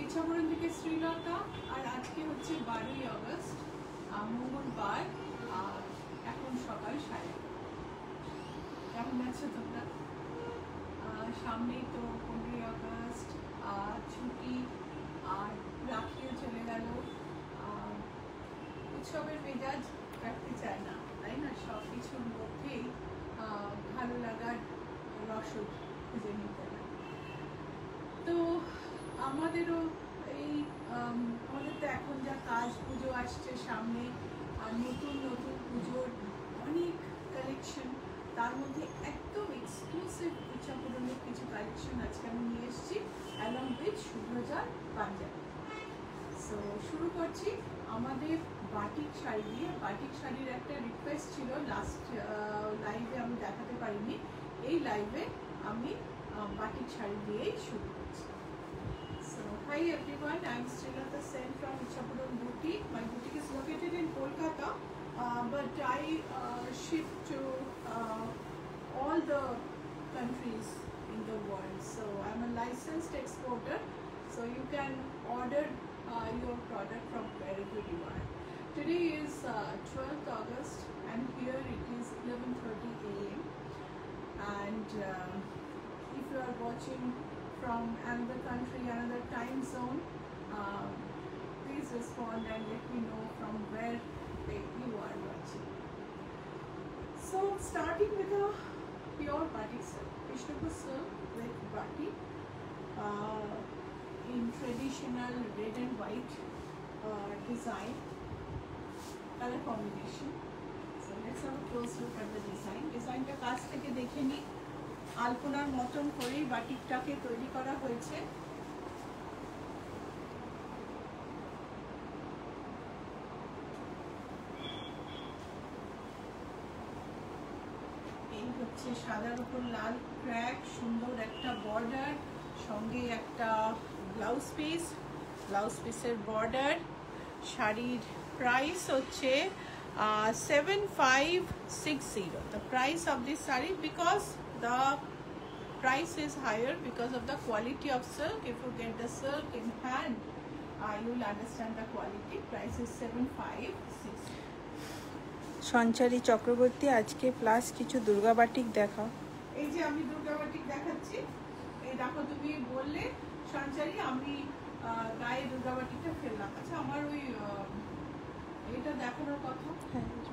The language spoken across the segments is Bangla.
ইচ্ছাপুরম থেকে শ্রীলতা। আর আজকে হচ্ছে 12ই আগস্ট, মঙ্গলবার, আর এখন সকাল 8:30। কেমন আছো তোমরা? সামনেই তো 15ই আগস্ট, ছুটি, আর রাখিও চলে গেল। উৎসবের মেজাজ রাখতে চায় না, তাই না? সব কিছুর মধ্যেই ভালো লাগার রসদ খুঁজে নিতে হয়। তো আমাদেরও এই আমাদের তো এখন যা কাজ, পুজো আসছে সামনে, আর নতুন নতুন পুজোর অনেক কালেকশন, তার মধ্যে একদম এক্সক্লুসিভ ইচ্ছাপুরমের কিছু কালেকশন আজকে আমি নিয়ে এসেছি, অ্যালং উইথ শুভ্রজার পাঞ্জাবি। সো শুরু করছি আমাদের বাটিক শাড়ি দিয়ে। বাটিক শাড়ির একটা রিকোয়েস্ট ছিল, লাস্ট লাইভে আমি দেখাতে পারিনি, এই লাইভে আমি বাটিক শাড়ি দিয়েই শুরু করছি। So, hi everyone, I am Srilata Sen from Ichhapuram Boutique. My boutique is located in Kolkata, but I ship to all the countries in the world. So, I am a licensed exporter, so you can order your product from wherever you are. Today is 12th August and here it is 11:30 AM, and if you are watching from another country, another time zone, please respond and let me know from where you are watching. So starting with a pure batik silk, Vishnupur silk with batik in traditional red and white design, color combination. So let's have a close look at the design. Design ta কাছ থেকে দেখে নি, আলপনার মতন করেই বাটিকটাকে তৈরি করা হয়েছে। এই হচ্ছে সাদার উপর লাল ক্র্যাক, সুন্দর একটা বর্ডার, সঙ্গে একটা ব্লাউজ পিস, ব্লাউজ পিসের বর্ডার। শাড়ির প্রাইস হচ্ছে 7560. The price of this saree, because the price is higher because of the quality of silk. If you get the silk in hand, you will understand the quality. Price is 7560. সঞ্চারী চক্রবর্তী, আজকে প্লাস কিছু দুর্গা বাটিক দেখাও। এই যে আমি দুর্গা বাটিক দেখাচ্ছি, এই দেখো, তুমি বললে সঞ্চারী আমি গায়ে দুর্গা বাটিকটা ফেললাম। আচ্ছা, আমার ওই এটা দেখানোর কথা,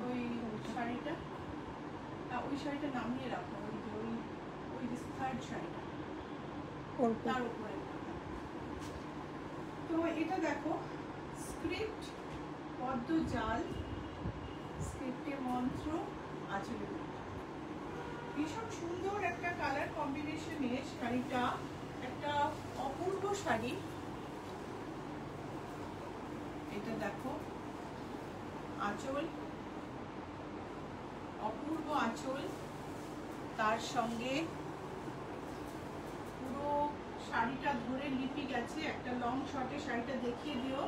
ওই শাড়িটা, ওই শাড়িটা নামিয়ে রাখো, ওই থার্ড শাড়িটা তার উপরে। তো এটা দেখো, স্ক্রিপ্ট পদ্ম জাল, স্ক্রিপ্টে মন্ত্র, আঁচলে ভীষণ সুন্দর একটা কালার কম্বিনেশনে শাড়িটা, একটা অপূর্ব শাড়ি। এটা দেখো আঁচল, অপূর্ব আঁচল, তার সঙ্গে পুরো শাড়িটা ধরে লিপি গেছে। একটা লং শর্টে শাড়িটা দেখিয়ে দিও।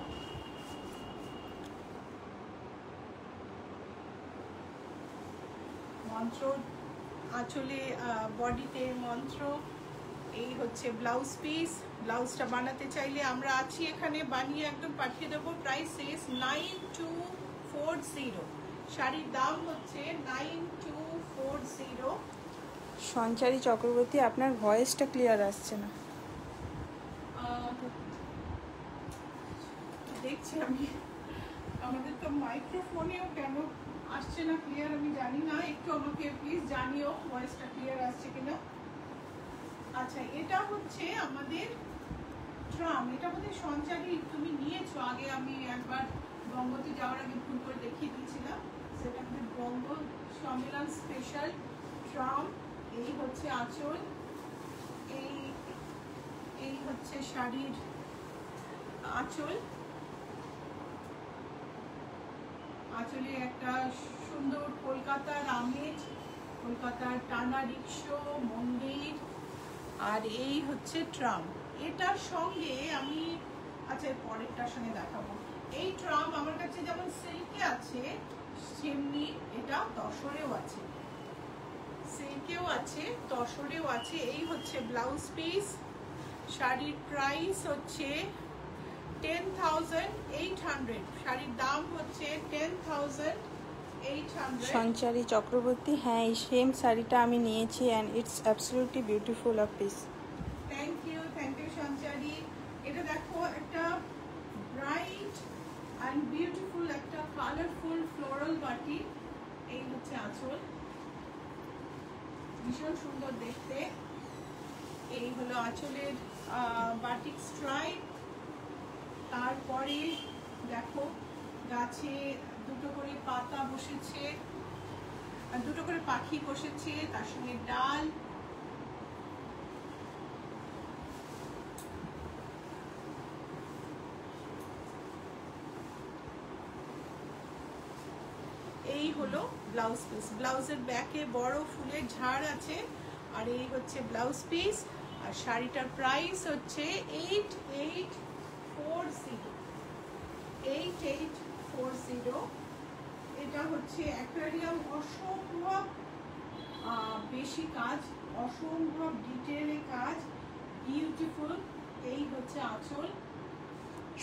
মন্ত্র আঁচলে, বডিতে মন্ত্র। এই হচ্ছে ব্লাউজ পিস। ব্লাউজটা বানাতে চাইলে আমরা আছি এখানে, বানিয়ে একদম পাঠিয়ে দেবো। Price is 9240। শাড়ির দাম হচ্ছে 9240। সঞ্চারী চক্রবর্তী, আপনার ভয়েসটা ক্লিয়ার আসছে না। দেখছি আমি, আমাদের তো মাইক্রোফোনেও কেন আসছে না ক্লিয়ার আমি জানি না, একটু আমাকে প্লিজ জানিও ভয়েসটা ক্লিয়ার আসছে কিনা। আচ্ছা, এটা হচ্ছে আমাদের ট্রাম। এটা বোধহয় সঞ্চারী তুমি নিয়েছো আগে, আমি একবার বঙ্গতে যাওয়ার আগে ভুল করে দেখিয়ে দিয়েছিলাম। সেটা আমাদের বঙ্গ সম্মেলন স্পেশাল ট্রাম। এই হচ্ছে আঁচল, এই হচ্ছে শাড়ির আঁচল। আঁচলে একটা সুন্দর কলকাতার আমেজ, কলকাতার টানা রিক্সো, মন্দির, আর এই হচ্ছে ট্রাম। এটার সঙ্গে আমি, আচ্ছা পরেরটার সঙ্গে দেখাবো। এই ট্রাম আমার কাছে যেমন সিল্কে আছে, সেমনি এটা তসরেও আছে, সিল্কেও আছে, তসরেও আছে। এই হচ্ছে ব্লাউজ পিস। শাড়ির প্রাইস হচ্ছে 10,800, শাড়ির দাম হচ্ছে 10,800। সঞ্চারী চক্রবর্তী, হ্যাঁ এই সেম শাড়িটা আমি নিয়েছি and it's absolutely beautiful of piece. Thank you Sanchari. এটা দেখো একটা ব্রাইট অ্যান্ড বিউটিফুল একটা কালারফুল ফ্লোরাল বাটি। এই হচ্ছে আঁচল, ভীষণ সুন্দর দেখতে। এই হলো আঁচলের বাটিক স্ট্রাইপ। তারপরে দেখো গাছে দুটো করে পাতা বসেছে, আর দুটো করে পাখি বসেছে, তার সঙ্গে ডাল। এই হলো ব্লাউজ পিস। ব্লাউজের ব্যাকে বড় ফুলের ঝাড় আছে, আর এই হচ্ছে ব্লাউজ পিস। আর শাড়িটার প্রাইস হচ্ছে 8840। এটা হচ্ছে অ্যাকোয়ারিয়াম, অসম্ভব বেশি কাজ, অসম্ভব ডিটেলে কাজ, বিউটিফুল। এই হচ্ছে আঁচল।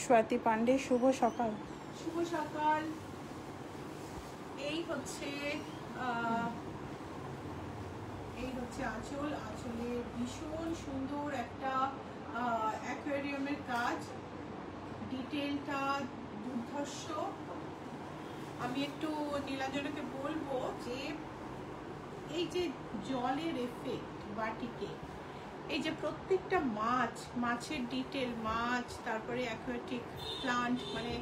স্বাতি পান্ডে, শুভ সকাল। শুভ সকাল। এই হচ্ছে আঁচল। আঁচলে ভীষণ সুন্দর একটা অ্যাকোয়ারিয়ামের কাজ, ডিটেলটা দুর্ধর্ষ। আমি একটু নীলাঞ্জনাকে বলবো যে এই যে জলের এফেক্ট বাটিকে, এই যে প্রত্যেকটা মাছের ডিটেল, মাছ, তারপরে অ্যাকোয়াটিক প্লান্ট, মানে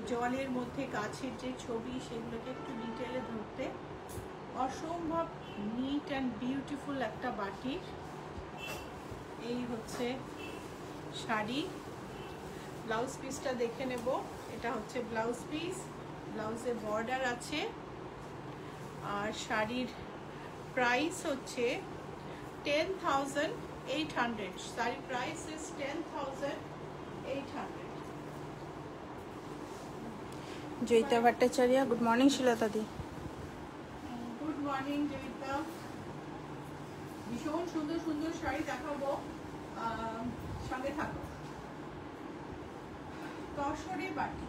জলের মধ্যে গাছের যে ছবি, সেগুলোকে একটু ডিটেলে ধরতে অসম্ভব নিট অ্যান্ড বিউটিফুল একটা বাটি। এই হচ্ছে শাড়ি। ব্লাউজ পিসটা দেখে নেব। এটা হচ্ছে ব্লাউজ পিস, ব্লাউজে বর্ডার আছে। আর শাড়ির প্রাইস হচ্ছে 10,800। শাড়ির price is 10,800। Joyita Bhattacharya, good morning Shilata di. Good morning Joyita. ভীষণ সুন্দর সুন্দর শাড়ি দেখাবো, সঙ্গে থাকো। তসরে বাটি,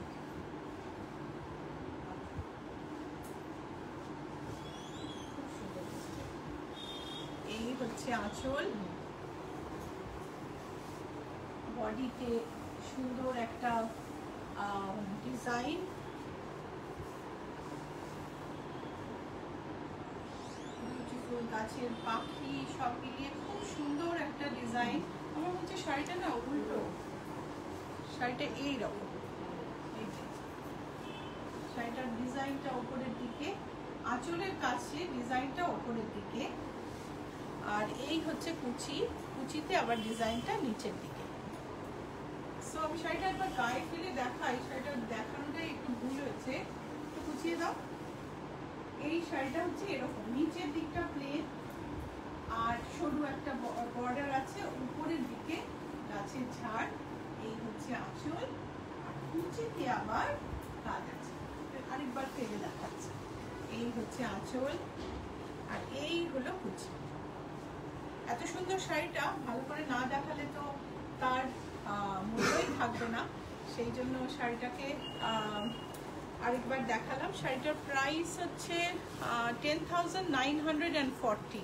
এই হচ্ছে আঁচল। বডিতে সুন্দর একটা ডিজাইন, বিউটিফুল গাছের পাখি, সব মিলিয়ে খুব সুন্দর একটা ডিজাইন। আমার হচ্ছে শাড়িটা না উল্টো, শাড়িটা এইরকম, শাড়িটার ডিজাইনটা ওপরের দিকে, আঁচলের কাছে ডিজাইনটা ওপরের দিকে, আর এই হচ্ছে কুচিতে আবার ডিজাইনটা নিচের দিকে। সো আমি শাড়িটা একবার গায়ে ফেলে দেখাই, শাড়িটা দেখানোটাই একটু ভুল হয়েছে, একটু কুচিয়ে দাও। এই শাড়িটা হচ্ছে এরকম, নিচের দিকটা প্লেন আর সরু একটা বর্ডার আছে, উপরের দিকে গাছের ঝাড়। এই হচ্ছে আঁচল, আর কুচিতে আবার কাজ আছে। আরেকবার ফেলে দেখাচ্ছে। এই হচ্ছে আঁচল, আর এই হলো কুচি। এত সুন্দর শাড়িটা ভালো করে না দেখালে তো তার মূল্যই থাকবে না, সেই জন্য শাড়িটাকে আরেকবার দেখালাম। শাড়িটার প্রাইস হচ্ছে 10,940।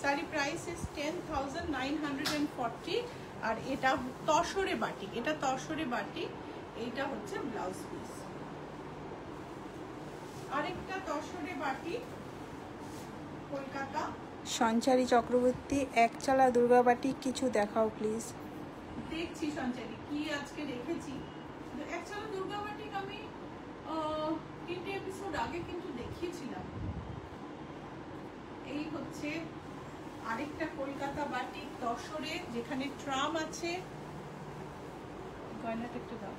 Sari price is 10,940। আর এটা তসরে বাটি, এটা তসরে বাটি। এইটা হচ্ছে ব্লাউজ পিস। আরেকটা তসরে বাটি, কলকাতা। সঞ্চারী চক্রবর্তী, একচালা দুর্গাবাটি কিছু দেখাও প্লিজ। দেখছি সঞ্চারী কি আজকে রেখেছি। একচালা দুর্গাবাটিক আমি 3টে এপিসোড আগে কিন্তু দেখিয়েছিলাম। এই হচ্ছে আরেকটা কলকাতা বাটিক তসরে, যেখানে ট্রাম আছে। গয়নাটা একটু দাও।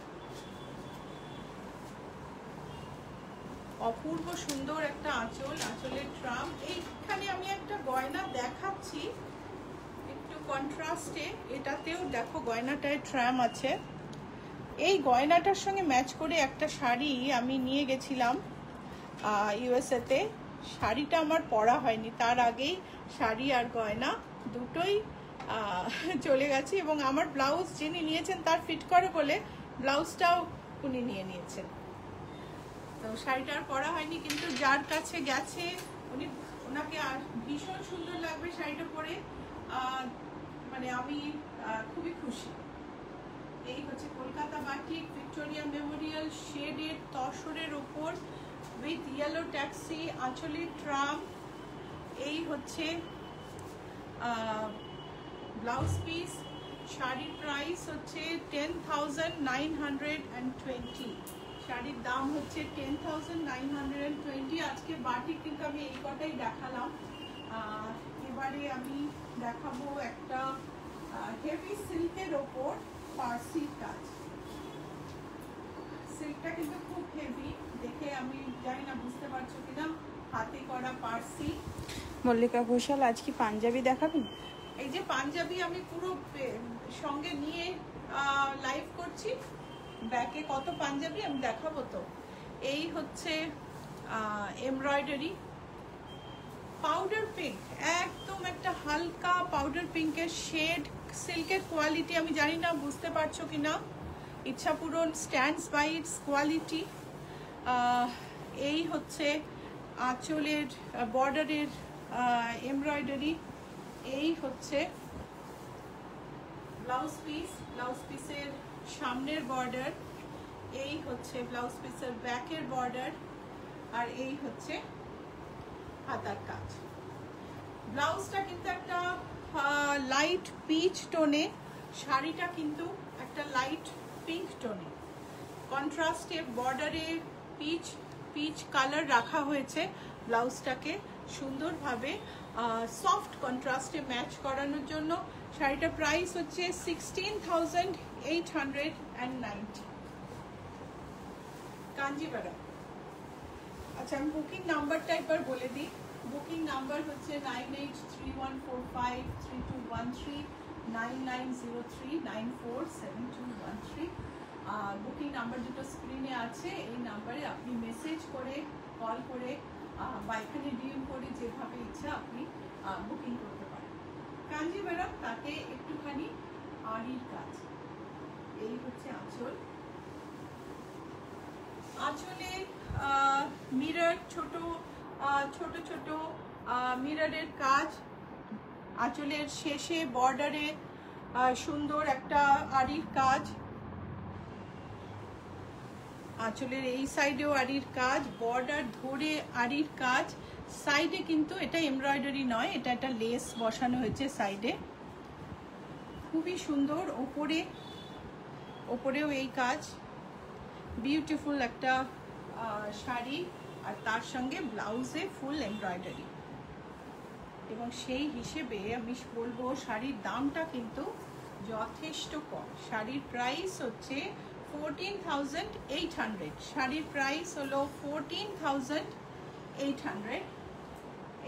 অপূর্ব সুন্দর একটা আঁচল, আঁচলের ট্রাম। এইখানে আমি একটা গয়না দেখাচ্ছি একটু কন্ট্রাস্টে, এটাতেও দেখো গয়নাটায় ট্রাম আছে। এই গয়নাটার সঙ্গে ম্যাচ করে একটা শাড়ি আমি নিয়ে গেছিলাম ইউএসএতে। শাড়িটা আমার পরা হয়নি, তার আগেই শাড়ি আর গয়না দুটোই চলে গেছে, এবং আমার ব্লাউজ যিনি নিয়েছেন তার ফিট করে বলে ব্লাউজটাও উনি নিয়ে নিয়েছেন। তো শাড়িটা আর পরা হয়নি, কিন্তু যার কাছে গেছে ওনাকে আর ভীষণ সুন্দর লাগবে শাড়িটা পরে। মানে আমি খুবই খুশি। এই হচ্ছে কলকাতা বাটিক ভিক্টোরিয়া মেমোরিয়াল শেডের তসরের ওপর উইথ ইয়েলো ট্যাক্সি আঁচলের ট্রাম। এই হচ্ছে ব্লাউজ পিস। শাড়ির প্রাইস হচ্ছে 10,920। শাড়ির দাম হচ্ছে 10,920। আজকে বাটিক কিন্তু আমি এই কটাই দেখালাম। এবারে আমি দেখাবো একটা হেভি সিল্কের ওপর পার্সির কাজ। সিল্কটা কিন্তু খুব হেভি, দেখে আমি জানি না বুঝতে পারছো কিনা, হাতে করা পার্সি। মল্লিকা ঘোষাল আজ কি পাঞ্জাবি দেখাবেন? এই যে পাঞ্জাবি আমি পুরো সঙ্গে নিয়ে লাইভ করছি, ব্যাকে কত পাঞ্জাবি আমি দেখাবো। তো এই হচ্ছে এমব্রয়ডারি পাউডার পিঙ্ক, একদম একটা হালকা পাউডার পিঙ্কের শেড। সিল্কের কোয়ালিটি আমি জানি না বুঝতে পারছো কিনা। ইচ্ছা পূরণ স্ট্যান্ডস বাই ইটস কোয়ালিটি। এই হচ্ছে আঁচলের বর্ডারের এমব্রয়ডারি। এই হচ্ছে ব্লাউজ পিস, ব্লাউজ পিসের সামনের বর্ডার। এই হচ্ছে ব্লাউজ পিসের ব্যাকের বর্ডার। আর এই হচ্ছে হাতার কাজ। ব্লাউজটা কিন্তু একটা লাইট পিচ টোনে, শাড়িটা কিন্তু একটা লাইট পিঙ্ক টোনে। কন্ট্রাস্টে বর্ডারে পিচ কালার রাখা হয়েছে ব্লাউজটাকে সুন্দরভাবে সফট কন্ট্রাস্টে ম্যাচ করানোর জন্য। শাড়িটার প্রাইস হচ্ছে 16,890। কাঞ্জিভারাম। আচ্ছা, আমি বুকিং নাম্বারটা একবার বলে দিই। বুকিং নাম্বার হচ্ছে 9831453213, 9903947213। বুকিং নাম্বার দুটো স্ক্রিনে আছে। এই নাম্বারে আপনি মেসেজ করে, কল করে বা এখানে ডিএম করে যেভাবে ইচ্ছা আপনি বুকিং করতে পারেন। কাঞ্জিভারাম, তাকে একটুখানি আড়ির কাজ। এই হচ্ছে আঁচল। আঁচলে মিরর, ছোট ছোট মিররের কাজ। আঁচলের শেষে বর্ডারে সুন্দর একটা আড়ির কাজ। আঁচলের এই সাইডেও আড়ির কাজ, বর্ডার ধরে আড়ির কাজ। সাইডে কিন্তু এটা এমব্রয়ডারি নয়, এটা একটা লেস বসানো হয়েছে সাইডে, খুবই সুন্দর। ওপরেও এই কাজ। বিউটিফুল একটা শাড়ি, আর তার সঙ্গে ব্লাউজে ফুল এমব্রয়ডারি। এবং সেই হিসেবে আমি বলবো শাড়ির দামটা কিন্তু যথেষ্ট কম। শাড়ির প্রাইস হচ্ছে 14,800। শাড়ির প্রাইস হলো 14,800।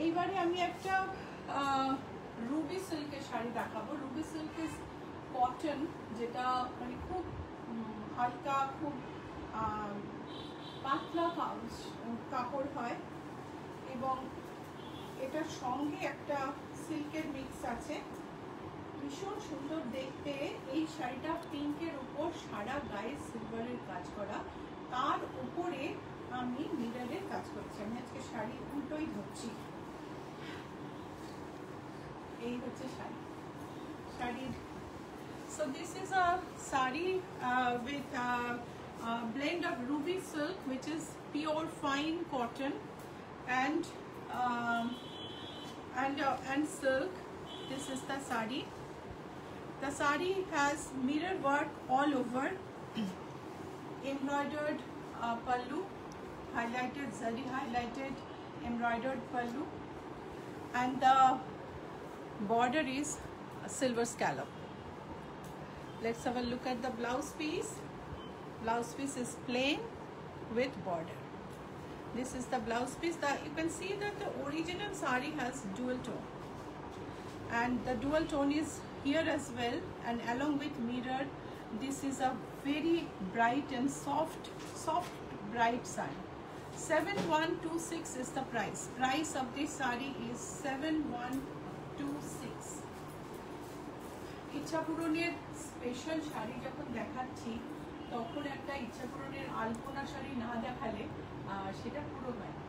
এইবারে আমি একটা রুবি সিল্কের শাড়ি দেখাবো। রুবি সিল্ক ইজ কটন, যেটা মানে খুব হালকা, খুব পাতলা কাপড় হয়। এবং এটার সঙ্গে একটা সিল্কের মিক্স আছে, ভীষণ সুন্দর দেখতে। এই শাড়িটা পিঙ্কের উপর সারা গায়ে সিলভারের কাজ করা, তার উপরে আমি মিররের কাজ করছি। আমি আজকে শাড়ি উল্টোই ধরছি। এই হচ্ছে শাড়ির। So this is a sari with a blend of ruby silk, which is pure fine cotton, and silk. This is the sari. The sari has mirror work all over, embroidered pallu, highlighted zari, highlighted embroidered pallu, and the border is a silver scallop. Let's have a look at the blouse piece. Blouse piece is plain with border. This is the blouse piece. You can see that the original sari has dual tone, and the dual tone is here as well. And along with mirror, this is a very bright and soft bright sari. 7,126 is the price. Price of this sari is 7,126. ইচ্ছা পূরণের স্পেশাল শাড়ি যখন দেখাচ্ছি, তখন একটা ইচ্ছা পূরণের আলপনা শাড়ি না দেখালে সেটা পুরো হয় না।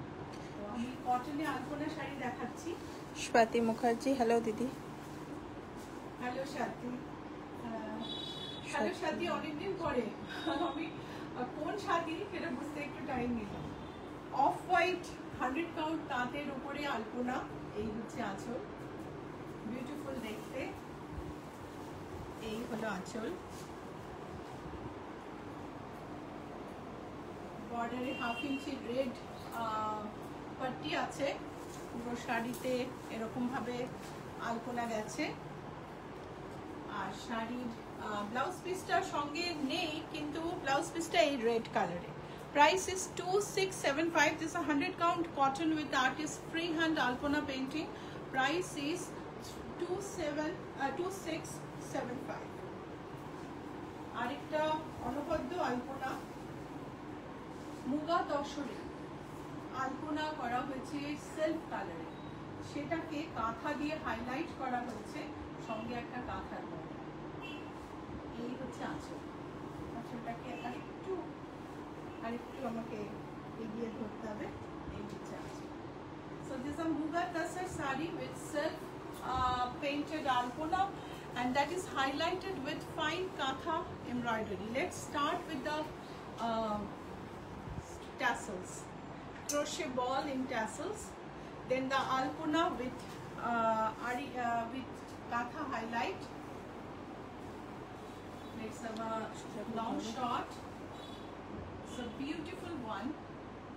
তো আমি কটনে আলপনা শাড়ি দেখাচ্ছি। স্বাতি মুখার্জি, হ্যালো দিদি। হ্যালো স্বাতি। হ্যালো স্বাতি, অনেকদিন পরে। আমি কোন স্বাতি সেটা বুঝতে একটু টাইম নিলাম। অফ হোয়াইট 100 কাউন্ট তাঁতের উপরে আলপনা, এই হচ্ছে আঁচল, বিউটিফুল দেখতে। এই হলো আঁচল, বর্ডারে 1/2 ইঞ্চি রেড পাট্টি আছে, পুরো শাড়িতে এরকম ভাবে আলপনা গেছে। আর শাড়ির ব্লাউজ পিসটার সঙ্গে নেই, কিন্তু ব্লাউজ পিসটা এই রেড কালারে। Price is 2675. This is a 100 count cotton with artist freehand alpana painting. Price is 2675. আরেকটা অনবদ্য আলপনা, মুগা তসরে আলপনা করা হয়েছে সেলফ কালারে, সেটাকে কাঁথা দিয়ে হাইলাইট করা হয়েছে, সঙ্গে একটা কাঁথার বর্ডার। এই হচ্ছে আঁচল। আঁচলটাকে আরেকটু আমাকে এগিয়ে ধরতে হবে। এই হচ্ছে আঁচল। So this is a muga tasar sari with self painted alpona, and that is highlighted with fine katha embroidery. Let's start with the tassels, crochet ball in tassels, then the alpona with katha highlight. Let's have a long shot. It's a beautiful one.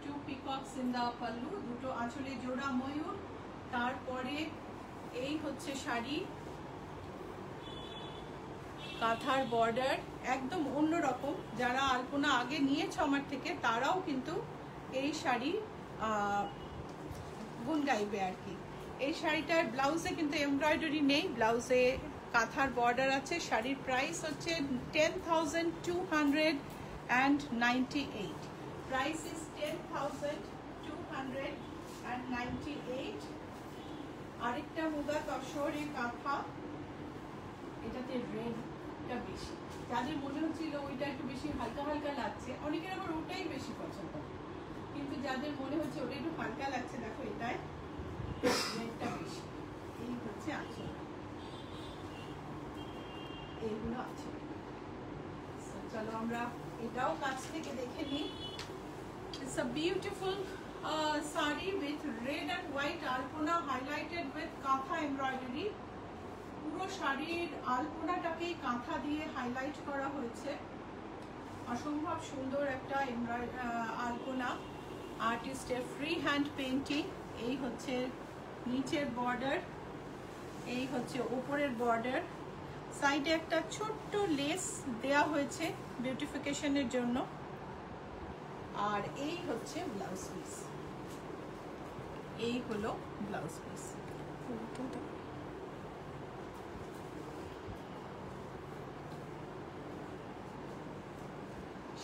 2 peacocks in the pallu, দুটো আঁচলে জোড়া ময়ূর। তারপরে এই হচ্ছে শাড়ি, কাঁথার বর্ডার, একদম অন্যরকম। যারা আলপনা আগে নিয়েছে আমার থেকে তারাও কিন্তু এই শাড়ি গুণ গাইবে আর কি। এই শাড়িটার ব্লাউজে কিন্তু এমব্রয়ডারি নেই, ব্লাউজে কাঁথার বর্ডার আছে। শাড়ির প্রাইস হচ্ছে 10,298. Price is 10,298. আরেকটা মুগা তসরের কাঁথা, এটাতে রেডটা বেশি। যাদের মনে হচ্ছিল ওইটা একটু বেশি হালকা হালকা লাগছে, অনেকের আবার ওটাই বেশি পছন্দ, কিন্তু যাদের মনে হচ্ছে ওটা একটু হালকা লাগছে, দেখো এটায় রেডটা বেশি। এই হচ্ছে আঁচল, এইগুলো আছে। চলো আমরা এটাও কাছ থেকে দেখে নিই। It's a beautiful sari with red and white alpona highlighted with katha embroidery. পুরো শাড়ির আলপনাটাকে কাঁথা দিয়ে হাইলাইট করা হয়েছে। অসম্ভব সুন্দর একটা আলপনা, আর্টিস্টের ফ্রি হ্যান্ড পেইন্টিং। এই হচ্ছে নিচের বর্ডার, এই হচ্ছে উপরের বর্ডার। সাইডে একটা ছোট্ট লেস দেয়া হয়েছে বিউটিফিকেশনের জন্য। আর এই হচ্ছে ব্লাউজ পিস, এই হলো ব্লাউজ পিস।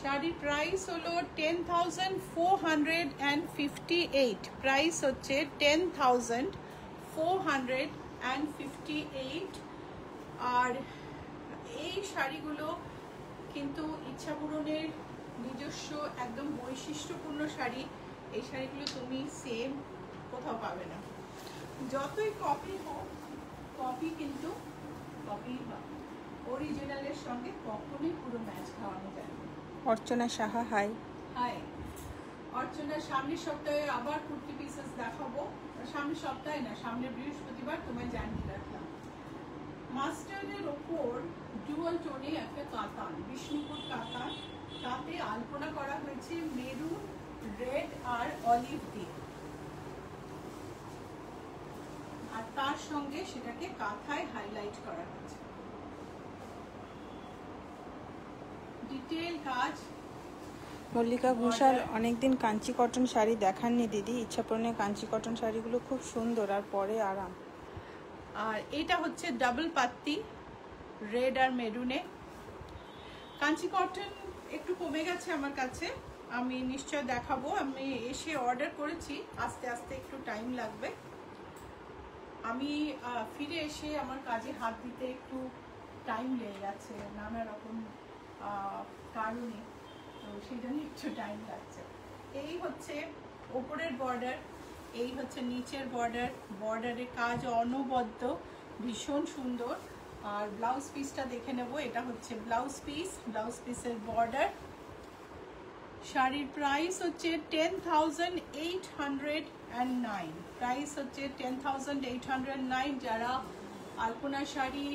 শাড়ির প্রাইস হলো 10,458। প্রাইস হচ্ছে 10,458। আর এই শাড়িগুলো কিন্তু ইচ্ছা পূরণের নিজস্ব একদম বৈশিষ্ট্যপূর্ণ শাড়ি। এই শাড়িগুলো তুমি সেম কোথাও পাবে না, যতই কপি হোক, কপি কিন্তু কপি হয়, অরিজিনালের সঙ্গে কখনোই পুরো ম্যাচ খাওয়ানো যায় না। অর্চনা সাহা, হাই। হাই অর্চনা, সামনের সপ্তাহে আবার কুর্তি পিসেস দেখাবো। সামনের সপ্তাহে না, সামনের বৃহস্পতিবার তোমায় জানিয়ে রাখলাম। মাস্টার্ডের ওপর ডুয়াল টোনে একটা কাতান, বিষ্ণুপুর কাতান, তাতে আলপনা করা হয়েছে মেরুন, রেড আর অলিভ দিয়ে, আর তার সঙ্গে সেটাকে কাঁথায় হাইলাইট করা হয়েছে। ডিটেইল কাজ। মল্লিকা ঘোষাল, অনেকদিন কাঞ্চি কটন শাড়ি দেখাননি দিদি, ইচ্ছা পূরণের কাঞ্চি কটন শাড়িগুলো খুব সুন্দর আর পরে আরাম। আর এটা হচ্ছে ডাবল পাত্তি, রেড আর মেরুনে। কাঞ্চি কটন একটু কমে গেছে আমার কাছে, আমি নিশ্চয় দেখাবো। আমি এসে অর্ডার করেছি, আস্তে আস্তে একটু টাইম লাগবে। আমি ফিরে এসে আমার কাজে হাত দিতে একটু টাইম লেগে গেছে, নানা রকম কারণে, তো সেই জন্য একটু টাইম লাগছে। এই হচ্ছে ওপরের বর্ডার, এই হচ্ছে নিচের বর্ডার। বর্ডারের কাজ অনবদ্য, ভীষণ সুন্দর। আর ব্লাউজ পিসটা দেখে নেব। এটা হচ্ছে ব্লাউজ পিস, ব্লাউজ পিসের বর্ডার। শাড়ির প্রাইস হচ্ছে 10,809, প্রাইস হচ্ছে 10,809। যারা আলপনা শাড়ি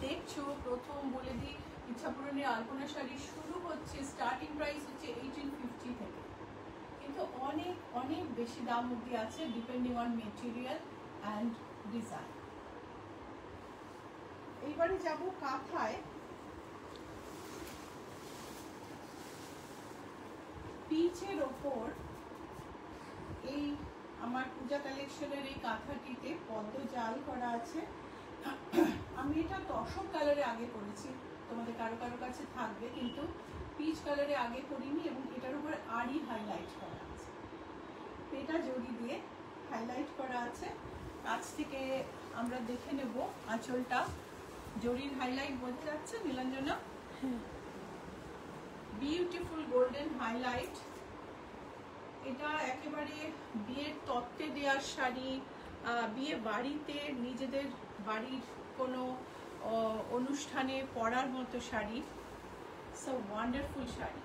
দেখছো, প্রথম বলে দিই, ইচ্ছাপূরণের আলপনা শাড়ি শুরু হচ্ছে, স্টার্টিং প্রাইস হচ্ছে 1850 থেকে, কিন্তু অনেক অনেক বেশি দাম অবধি আছে, depending on material and design. এইবারে যাব কাঁথায়। পিচের ওপর এই আমার পূজা কালেকশনের এই কাঁথাটিতে পদ্ম জাল করা আছে। আমি এটা তসর কালারে আগে করেছি, তোমাদের কারো কারো কাছে থাকবে, কিন্তু পিচ কালারে আগে করিনি। এবং এটার উপরে আড়ি হাইলাইট করা আছে, পেটা জড়ি দিয়ে হাইলাইট করা আছে। কাছ থেকে আমরা দেখে নেব আঁচলটা, জড়ির হাইলাইট বোঝা যাচ্ছে নীলাঞ্জনা? Beautiful golden highlight. এটা একেবারে বিয়ের তত্ত্বে দেওয়ার শাড়ি, বিয়ে বাড়িতে নিজেদের বাড়ির কোনো অনুষ্ঠানে পরার মতো sari. So wonderful sari,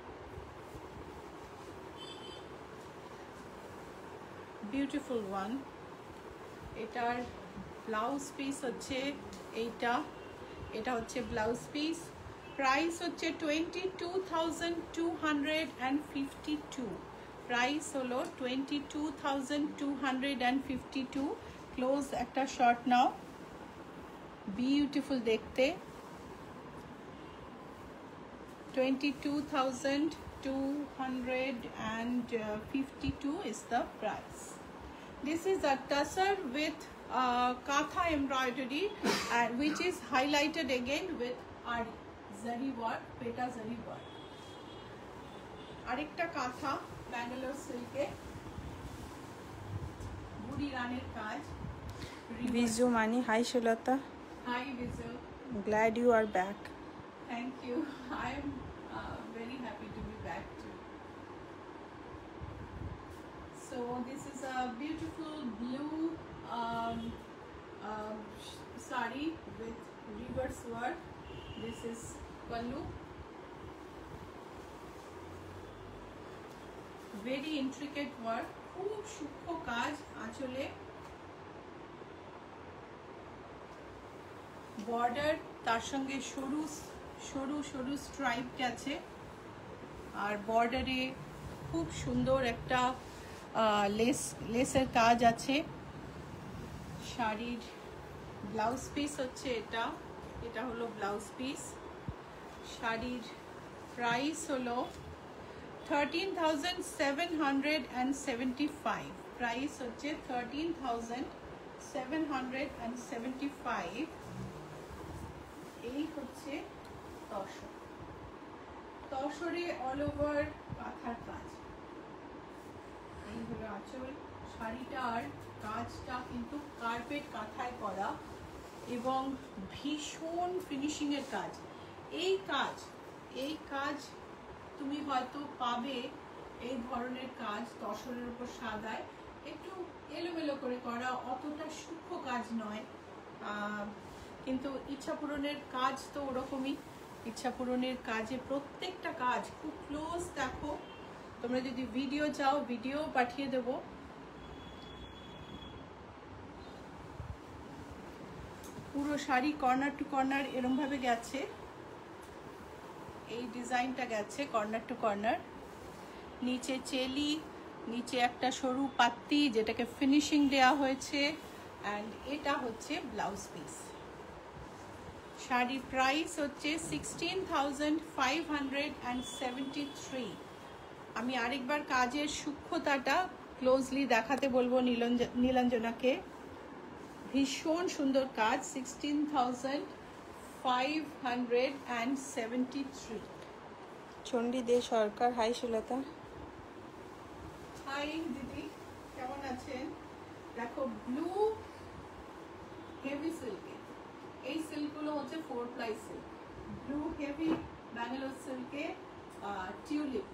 beautiful one. এটার ব্লাউজ পিস হচ্ছে এইটা, এটা হচ্ছে ব্লাউজ পিস। প্রাইস হচ্ছে 22,252, প্রাইস হলো 22,252। ক্লোজ একটা শর্ট নাও, বিউটিফুল দেখতে। 22,252 is the price. This is a tussar with katha embroidery, which is highlighted again with ari zari work, peta zari work. আরেকটা কাঁথা ব্যাঙ্গালোর সিল্কে, বুড়ি রানের কাজ। Biju Mani, hi Sulata. Hi Biju, glad you are back. Thank you, I am very happy to be back too. So this is a beautiful blue sari with reverse work. This is pallu, very intricate work, খুব সূক্ষ্ম কাজ আঁচলে। বর্ডার, তার সঙ্গে সরু সরু সরু স্ট্রাইপ আছে, আর বর্ডারে খুব সুন্দর একটা লেসের কাজ আছে। শাড়ির ব্লাউজ পিস হচ্ছে এটা, এটা হলো ব্লাউজ পিস। শাড়ির প্রাইস হলো 13,775, প্রাইস হচ্ছে 13,775। এই হচ্ছে তসর, তসরে অল ওভার কাঁথার কাজ। এই হলো আঁচল। শাড়িটার কাজটা কিন্তু কার্পেট কাঁথায় করা এবং ভীষণ ফিনিশিং এর কাজ। এই কাজ তুমি হয়তো পাবে, এই ধরনের কাজ তসরের উপর সাদায়, একটু এলোমেলো করে করা, অতটা সূক্ষ্ম কাজ নয়। কিন্তু ইচ্ছাপূরণের কাজ তো ওরকমই। ইচ্ছাপূরণের কাজে প্রত্যেকটা কাজ খুব ক্লোজ দেখো। তোমরা যদি ভিডিও চাও, ভিডিও পাঠিয়ে দেব। পুরো শাড়ি কর্নার টু কর্নার এরম ভাবে গেছে, এই ডিজাইনটা গেছে কর্নার টু কর্নার। নিচে চেলি, নিচে একটা সরু পাত্তি যেটাকে ফিনিশিং দেওয়া হয়েছে, অ্যান্ড এটা হচ্ছে ব্লাউজ পিস। শাড়ির প্রাইস হচ্ছে 16,573। আমি আরেকবার কাজের সূক্ষ্মতাটা ক্লোজলি দেখাতে বলবো নীলাঞ্জনাকে। ভীষণ সুন্দর কাজ, 16,573। চণ্ডী দে সরকার, হাই সুলতা। হাই দিদি, কেমন আছেন? দেখো ব্লু হেভি সিল্কে, এই সিল্কগুলো হচ্ছে 4 ply silk. Blue heavy Bangalore সিল্কে টিউলিপ।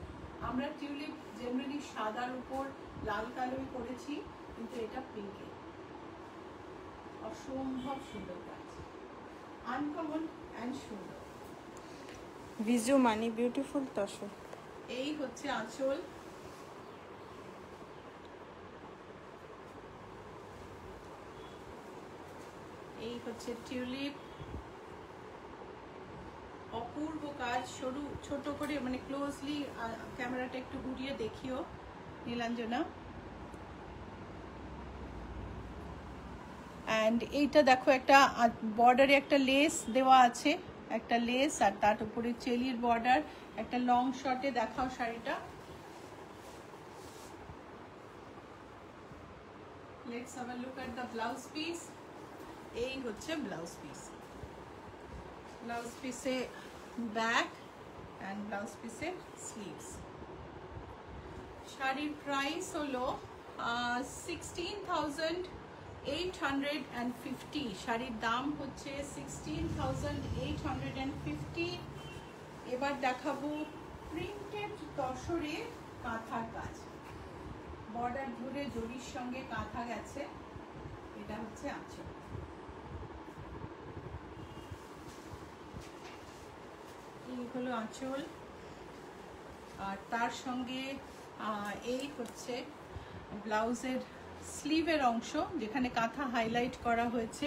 আমরা টিউলিপ জেনারেলি সাদার উপর লাল কালোই করেছি, কিন্তু এটা পিঙ্কে। অসম্ভব সুন্দর কাজ, আনকমন অ্যান্ড সুন্দর। ভিজু মানি বিউটিফুল তসর। এই হচ্ছে আঁচল। এই হচ্ছে টিউলিপ, অপূর্ব কাজ। সরু ছোট করে মানে ক্লোজলি ক্যামেরাটা একটু ঘুরিয়ে দেখিও নীলাঞ্জনা। অ্যান্ড এইটা দেখো, একটা বর্ডারে একটা লেস দেওয়া আছে, একটা লেস, আর তার উপরে চেলির বর্ডার। একটা লং শটে দেখাও শাড়িটা। Let's have a look at the blouse piece. এই হচ্ছে ব্লাউজ পিস। ব্লাউজ পিসে ব্যাক অ্যান্ড ব্লাউজ পিসে স্লিভস। শাড়ির প্রাইস হলো 16,850। শাড়ির দাম হচ্ছে 16,850। এবার দেখাবো প্রিন্টেড তসরে কাঁথার কাজ। বর্ডার ধরে জরির সঙ্গে কাঁথা গেছে। এটা হচ্ছে আঁচল। এই হলো আঁচল, আর তার সঙ্গে এই হচ্ছে ব্লাউজের স্লিভের অংশ, যেখানে কাঁথা হাইলাইট করা হয়েছে।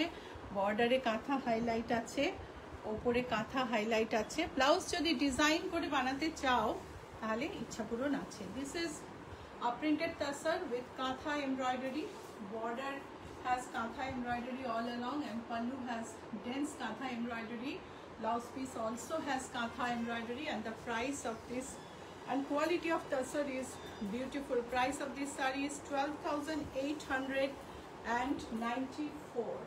বর্ডারে কাঁথা হাইলাইট আছে, ওপরে কাঁথা হাইলাইট আছে। ব্লাউজ যদি ডিজাইন করে বানাতে চাও তাহলে ইচ্ছা পূরণ আছে। This is a printed tassar with katha embroidery. Border has katha embroidery all along, and pallu has dense katha embroidery. Blouse piece also has katha embroidery, and the price of this and quality of tassar is beautiful. Price of this saree is 12,894.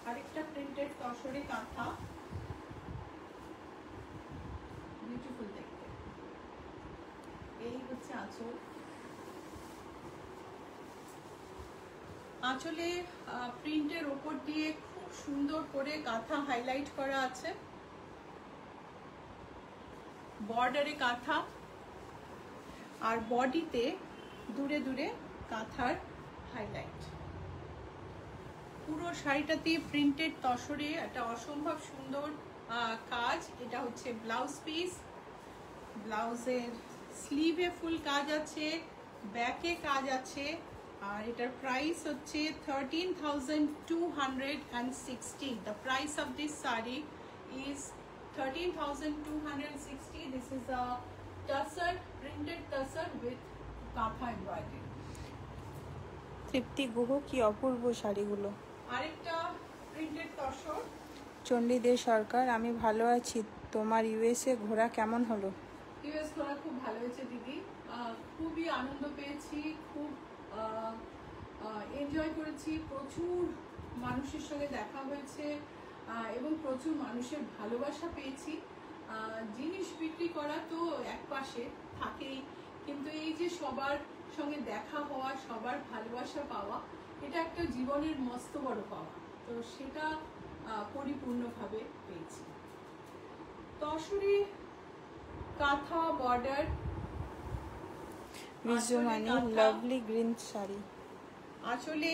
আরেকটা প্রিন্টেড তসরে কাঁথা, বিউটিফুল দেখতে। এই হচ্ছে আঁচল। আঁচলে প্রিন্টের ওপর দিয়ে খুব সুন্দর করে কাঁথা হাইলাইট করা আছে। বর্ডারে কাঁথা, আর বডিতে দূরে দূরে কাঁথার হাইলাইট। পুরো শাড়িটাতে প্রিন্টেড তসরে একটা অসম্ভব সুন্দর কাজ। এটা হচ্ছে ব্লাউজ পিস। ব্লাউজের স্লিভে ফুল কাজ আছে, ব্যাকে কাজ আছে, আর এটার প্রাইস হচ্ছে 13,260। The price of this saree is 13,260. This is a tussar, printed tussar with katha embroidery. তৃপ্তি গুহ, কি অপূর্ব শাড়িগুলো। আরেকটা প্রিন্টেড তসর। চণ্ডীদে সরকার, আমি ভালো আছি। তোমার ইউএসএ ঘোরা কেমন হলো? ইউএস ঘোরা খুব ভালো হয়েছে দিদি। খুবই আনন্দ পেয়েছি, খুব এনজয় করেছি। প্রচুর মানুষের সঙ্গে দেখা হয়েছে এবং প্রচুর মানুষের ভালোবাসা পেয়েছি। জিনিস বিক্রি করা তো এক পাশে থাকেই, কিন্তু এই যে সবার সঙ্গে দেখা হওয়া, সবার ভালোবাসা পাওয়া, এটা একটা জীবনের মস্ত বড় পাওয়া। তো সেটা পরিপূর্ণভাবে পেয়েছি। তসরে কাঁথা বর্ডার, ভিজু মানি লাভলি গ্রিন শাড়ি। আঁচলে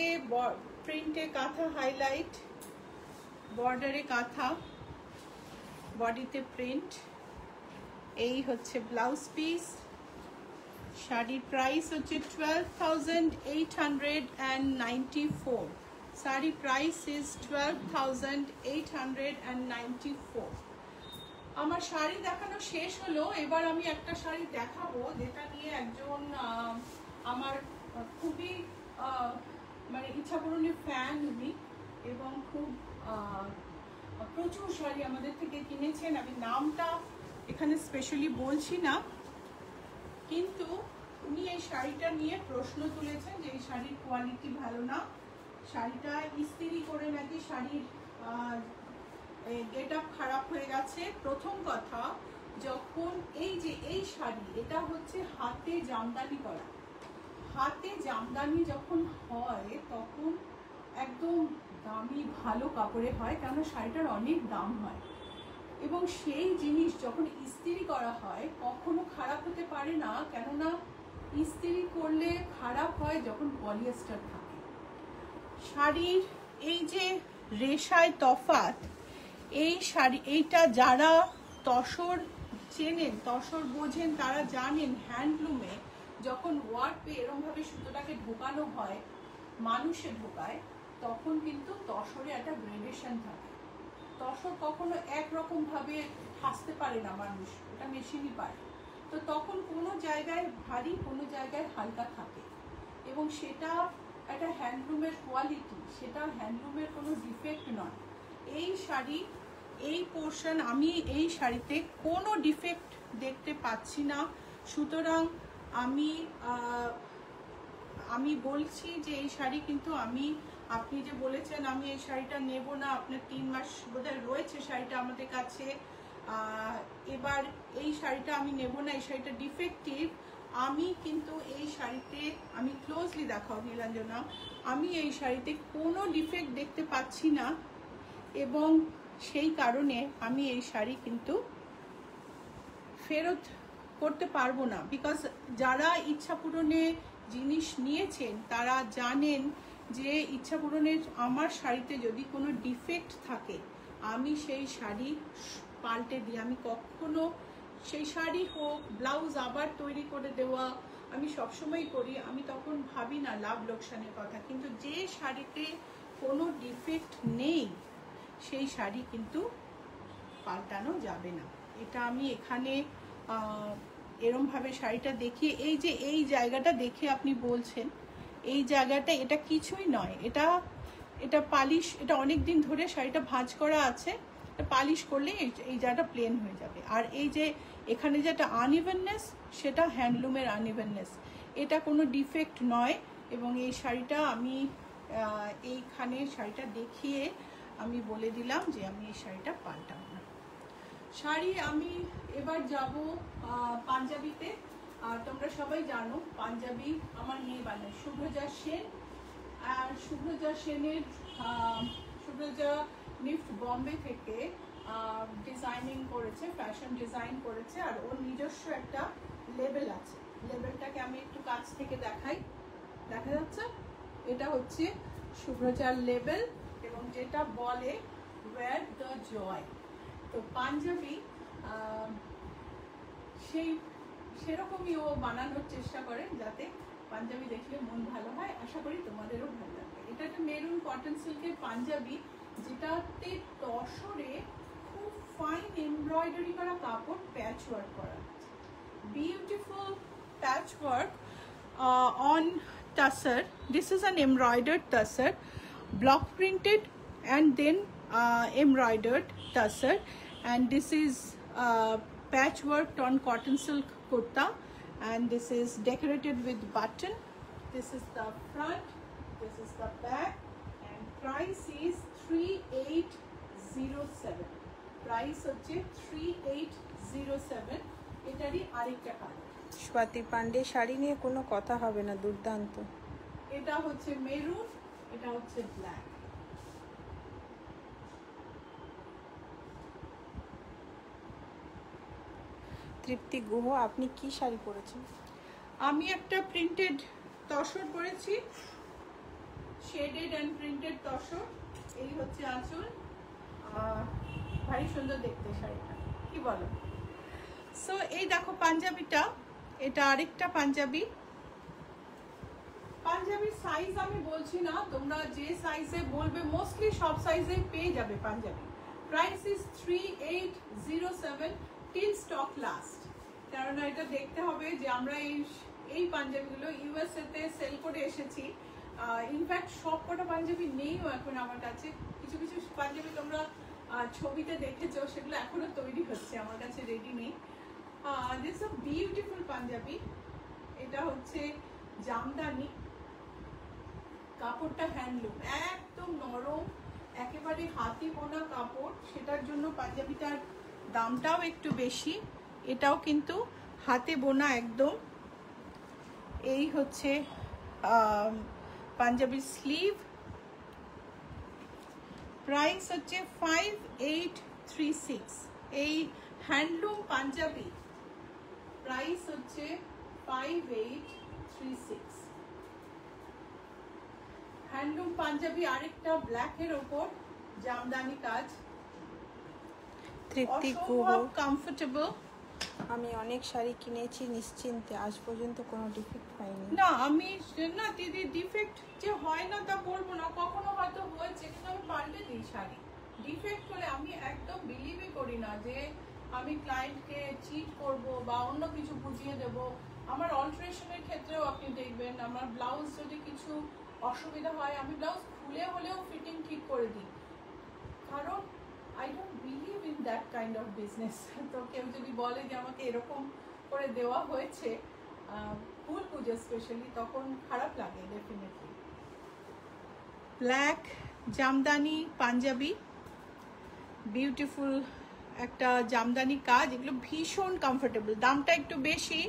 প্রিন্টে কাঁথা হাইলাইট, বর্ডারে কাঁথা, বডিতে প্রিন্ট। এই হচ্ছে ব্লাউজ পিস। শাড়ির প্রাইস হচ্ছে 12,894। Sari price is 12,894। আমার শাড়ি দেখানো শেষ হলো। এবার আমি একটা শাড়ি দেখাবো যেটা নিয়ে একজন আমার খুবই মানে ইচ্ছাপূরণের ফ্যান উনি, এবং খুব প্রচুর শাড়ি আমাদের থেকে কিনেছেন। আমি নামটা এখানে স্পেশালি বলছি না, কিন্তু উনি এই শাড়িটা নিয়ে প্রশ্ন তুলেছেন যে এই শাড়ির কোয়ালিটি ভালো না, শাড়িটা ইস্ত্রি করে নাকি শাড়ির গেট আপ খারাপ হয়ে গেছে। প্রথম কথা, যখন এই শাড়ি, এটা হচ্ছে হাতে জামদানি করা। হাতে জামদানি যখন হয় তখন একদম দামি ভালো কাপড়ে হয়, কারণ শাড়িটার অনেক দাম হয় এবং সেই জিনিস যখন ইস্ত্রি করা হয় কখনো খারাপ হতে পারে না, কেননা ইস্ত্রি করলে খারাপ হয় যখন পলিয়েস্টার থাকে। শাড়ির এই যে রেশায় তফাৎ, এই শাড়ি এইটা যারা তসর চেনেন, তসর বোঝেন, তারা জানেন হ্যান্ডলুমে যখন ওয়ার্পে এরমভাবে সুতোটাকে ঢোকানো হয়, মানুষে ঢোকায়, তখন কিন্তু তসরে একটা গ্রেডেশন থাকে। তসর কখনো একরকম ভাবে হাসতে পারে না মানুষ, এটা মেশিনই পারে। তো তখন কোনো জায়গায় ভারী, কোনো জায়গায় হালকা থাকে এবং সেটা একটা হ্যান্ডলুমের কোয়ালিটি, সেটা হ্যান্ডলুমের কোনো ডিফেক্ট নয়। এই শাড়ি, এই পোর্শন, আমি এই শাড়িতে কোনো ডিফেক্ট দেখতে পাচ্ছি না। সুতরাং আমি বলছি যে এই শাড়ি কিন্তু আপনি যে বলেছেন আমি এই শাড়িটা নেব না, আপনার 3 মাস বোধহয় রয়েছে শাড়িটা আমাদের কাছে, এবার এই শাড়িটা আমি নেব না, এই শাড়িটা ডিফেক্টিভ। আমি কিন্তু এই শাড়িতে, আমি ক্লোজলি দেখাও নীলাঞ্জনা, আমি এই শাড়িতে কোনো ডিফেক্ট দেখতে পাচ্ছি না এবং সেই কারণে আমি এই শাড়ি কিন্তু ফেরত করতে পারবো না। বিকজ যারা ইচ্ছা পূরণে জিনিস নিয়েছেন তারা জানেন যে ইচ্ছা পূরণের আমার শাড়িতে যদি কোনো ডিফেক্ট থাকে আমি সেই শাড়ি পাল্টে দিই। আমি কখনো সেই শাড়ি হোক, ব্লাউজ আবার তৈরি করে দেওয়া আমি সবসময় করি, আমি তখন ভাবি না লাভ লোকসানের কথা। কিন্তু যে শাড়িতে কোনো ডিফেক্ট নেই সেই শাড়ি কিন্তু পাল্টানো যাবে না। এটা আমি এখানে এরমভাবে শাড়িটা দেখিয়ে, এই যে এই জায়গাটা দেখে আপনি বলছেন এই জায়গাটা, এটা কিছুই নয়, এটা পালিশ, এটা অনেক দিন ধরে শাড়িটা ভাঁজ করা আছে, এটা পালিশ করলে এই জায়গাটা প্লেন হয়ে যাবে। আর এই যে এখানে যেটা আনইভেননেস, সেটা হ্যান্ডলুমের আনইভেননেস, এটা কোনো ডিফেক্ট নয়। এবং এই শাড়িটা আমি এইখানে শাড়িটা দেখিয়ে আমি বলে দিলাম যে আমি এই শাড়িটা পাল্টাবো না। শাড়ি আমি এবার যাব পাঞ্জাবিতে। আর তোমরা সবাই জানো পাঞ্জাবি আমার মেয়ে বানায়, শুভ্রজা সেন। আর শুভ্রজা সেনের, শুভ্রজা নিফট বম্বে থেকে ডিজাইনিং করেছে, ফ্যাশন ডিজাইন করেছে, আর ওর নিজস্ব একটা লেবেল আছে। লেবেলটাকে আমি একটু কাছ থেকে দেখাই, দেখা যাচ্ছে? এটা হচ্ছে শুভ্রজার লেবেল এবং যেটা বলে ওয়্যার দ্য জয়। তো পাঞ্জাবি সেরকমই ও বানানোর চেষ্টা করে যাতে পাঞ্জাবি দেখলে মন ভালো হয়। আশা করি তোমাদেরও ভালো লাগবে। এটা একটা মেরুন কটন সিল্কের পাঞ্জাবি, যেটাতে তসরে খুব ফাইন এমব্রয়ডারি করা কাপড়, প্যাচ ওয়ার্ক করা আছে, beautiful patch work on tussar. This is an embroidered tussar, block printed and then embroidered tussar, and this is patchworked on cotton silk kurta, and this is decorated with button. This is the front, this is the back, and price is 3807. Price হচ্ছে 3807. এটারই আরেকটা কালার। স্বাতি পান্ডে শাড়ি নিয়ে কোনো কথা হবে না, দুর্দান্ত। এটা হচ্ছে মেরুন, এটা হচ্ছে ব্ল্যাক। তৃপ্তি গুহ, আপনি কি শাড়ি পরেছেন? আমি একটা প্রিন্টেড তসর পরেছি, শেডেড এন্ড প্রিন্টেড তসর। এই হচ্ছে আঁচল, ভারী সুন্দর দেখতে শাড়িটা, কি বলো? সো এই দেখো পাঞ্জাবিটা, এটা আরেকটা পাঞ্জাবি। পাঞ্জাবির সাইজ আমি বলছি না, তোমরা যে সাইজে বলবে মোস্টলি সব সাইজে পেয়ে যাবে punjabi. Price is 3807 till stock last. কারণ এটা দেখতে হবে যে আমরা এই পাঞ্জাবিগুলো ইউএসএ তে সেল করে এসেছি। ইনফ্যাক্ট সব কটা পাঞ্জাবি নেইও এখন আমার কাছে। কিছু কিছু পাঞ্জাবি তোমরা ছবিতে দেখেছো, সেগুলো এখনো তৈরি হচ্ছে, আমার কাছে রেডি নেই। This a beautiful punjabi. এটা হচ্ছে জামদানি, কাপড়টা হ্যান্ডলুম, একদম নরম, একেবারে হাতে বোনা কাপড়। সেটার জন্য পাঞ্জাবিটার দামটাও একটু বেশি। এটাও কিন্তু হাতে বোনা একদম। এই হচ্ছে পাঞ্জাবির স্লিভ, প্রাইস হচ্ছে 5836। এই হ্যান্ডলুম পাঞ্জাবি প্রাইস হচ্ছে 5836। হ্যান্ডলুম পাঞ্জাবি আরেকটা ব্ল্যাকের ওপর জামদানি কাজ, তৃপ্তি গুহ। কমফোর্টেবল। আমি অনেক শাড়ি কিনেছি নিশ্চিন্তে, আজ পর্যন্ত কোনো ডিফেক্ট পাইনি। না আমি না দিদি, ডিফেক্ট যে হয় না তা বলবো না, কখনো হয়তো হয়েছে, কিন্তু আমি পাল্টে দিই শাড়ি। ডিফেক্ট হলে আমি একদম বিলিভই করি না যে আমি ক্লায়েন্টকে চিট করব বা অন্য কিছু বুঝিয়ে দেব। আমার অল্টারেশনের ক্ষেত্রেও আপনি দেখবেন, আমার ব্লাউজ যদি কিছু অসুবিধা হয় আমি ব্লাউজ খুলে হলেও ফিটিং ঠিক করে দিই, কারণ I don't believe in that kind of business. তো কেউ যদি বলে যে আমাকে এরকম করে দেওয়া হয়েছে ফুল পুজো স্পেশালি, তখন খারাপ লাগে definitely. Black jamdani punjabi, beautiful একটা জামদানি কাজ, এগুলো ভীষণ কমফোর্টেবল। দামটা একটু বেশি,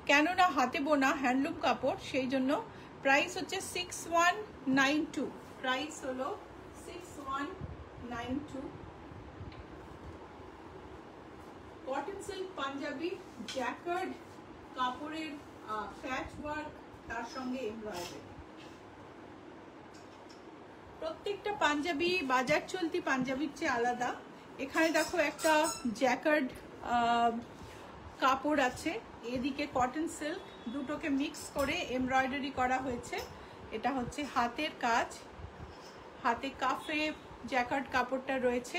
কেননা হাতে বোনা হ্যান্ডলুম কাপড়, সেই জন্য। প্রাইস হচ্ছে 6192। প্রাইস হলো 6192। কটন সিল্ক পাঞ্জাবি, জ্যাকার্ড কাপড়ের প্যাচ ওয়ার্ক, তার সঙ্গে এমব্রয়ডারি। প্রত্যেকটা পাঞ্জাবি বাজার চলতি পাঞ্জাবির চেয়ে আলাদা। এখানে দেখো একটা জ্যাকার্ড কাপড় আছে, এদিকে কটন সিল্ক, দুটোকে মিক্স করে এমব্রয়ডারি করা হয়েছে। এটা হচ্ছে হাতের কাজ, হাতে কাফে জ্যাকার্ড কাপড়টা রয়েছে।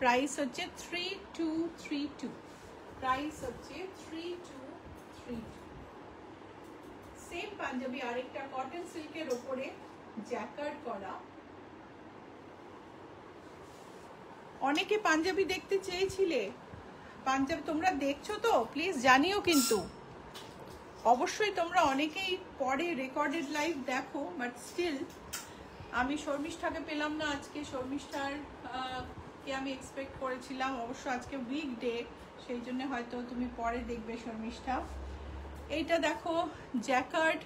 প্রাইস হচ্ছে 3232। প্রাইস হচ্ছে 3232। সেম পাঞ্জাবি আরেকটা কটন সিল্কের ওপরে জ্যাকার্ড করা। অনেকে পাঞ্জাবি দেখতে চেয়েছিলে, পাঞ্জাবি তোমরা দেখছো তো প্লিজ জানিও, কিন্তু অবশ্যই তোমরা অনেকেই পরে রেকর্ডেড লাইভ দেখো, বাট স্টিল আমি শর্মিষ্ঠাকে পেলাম না আজকে। শর্মিষ্ঠার কে আমি এক্সপেক্ট করেছিলাম, অবশ্য আজকে উইকডে, সেই জন্য হয়তো তুমি পরে দেখবে শর্মিষ্ঠা। এইটা দেখো জ্যাকার্ড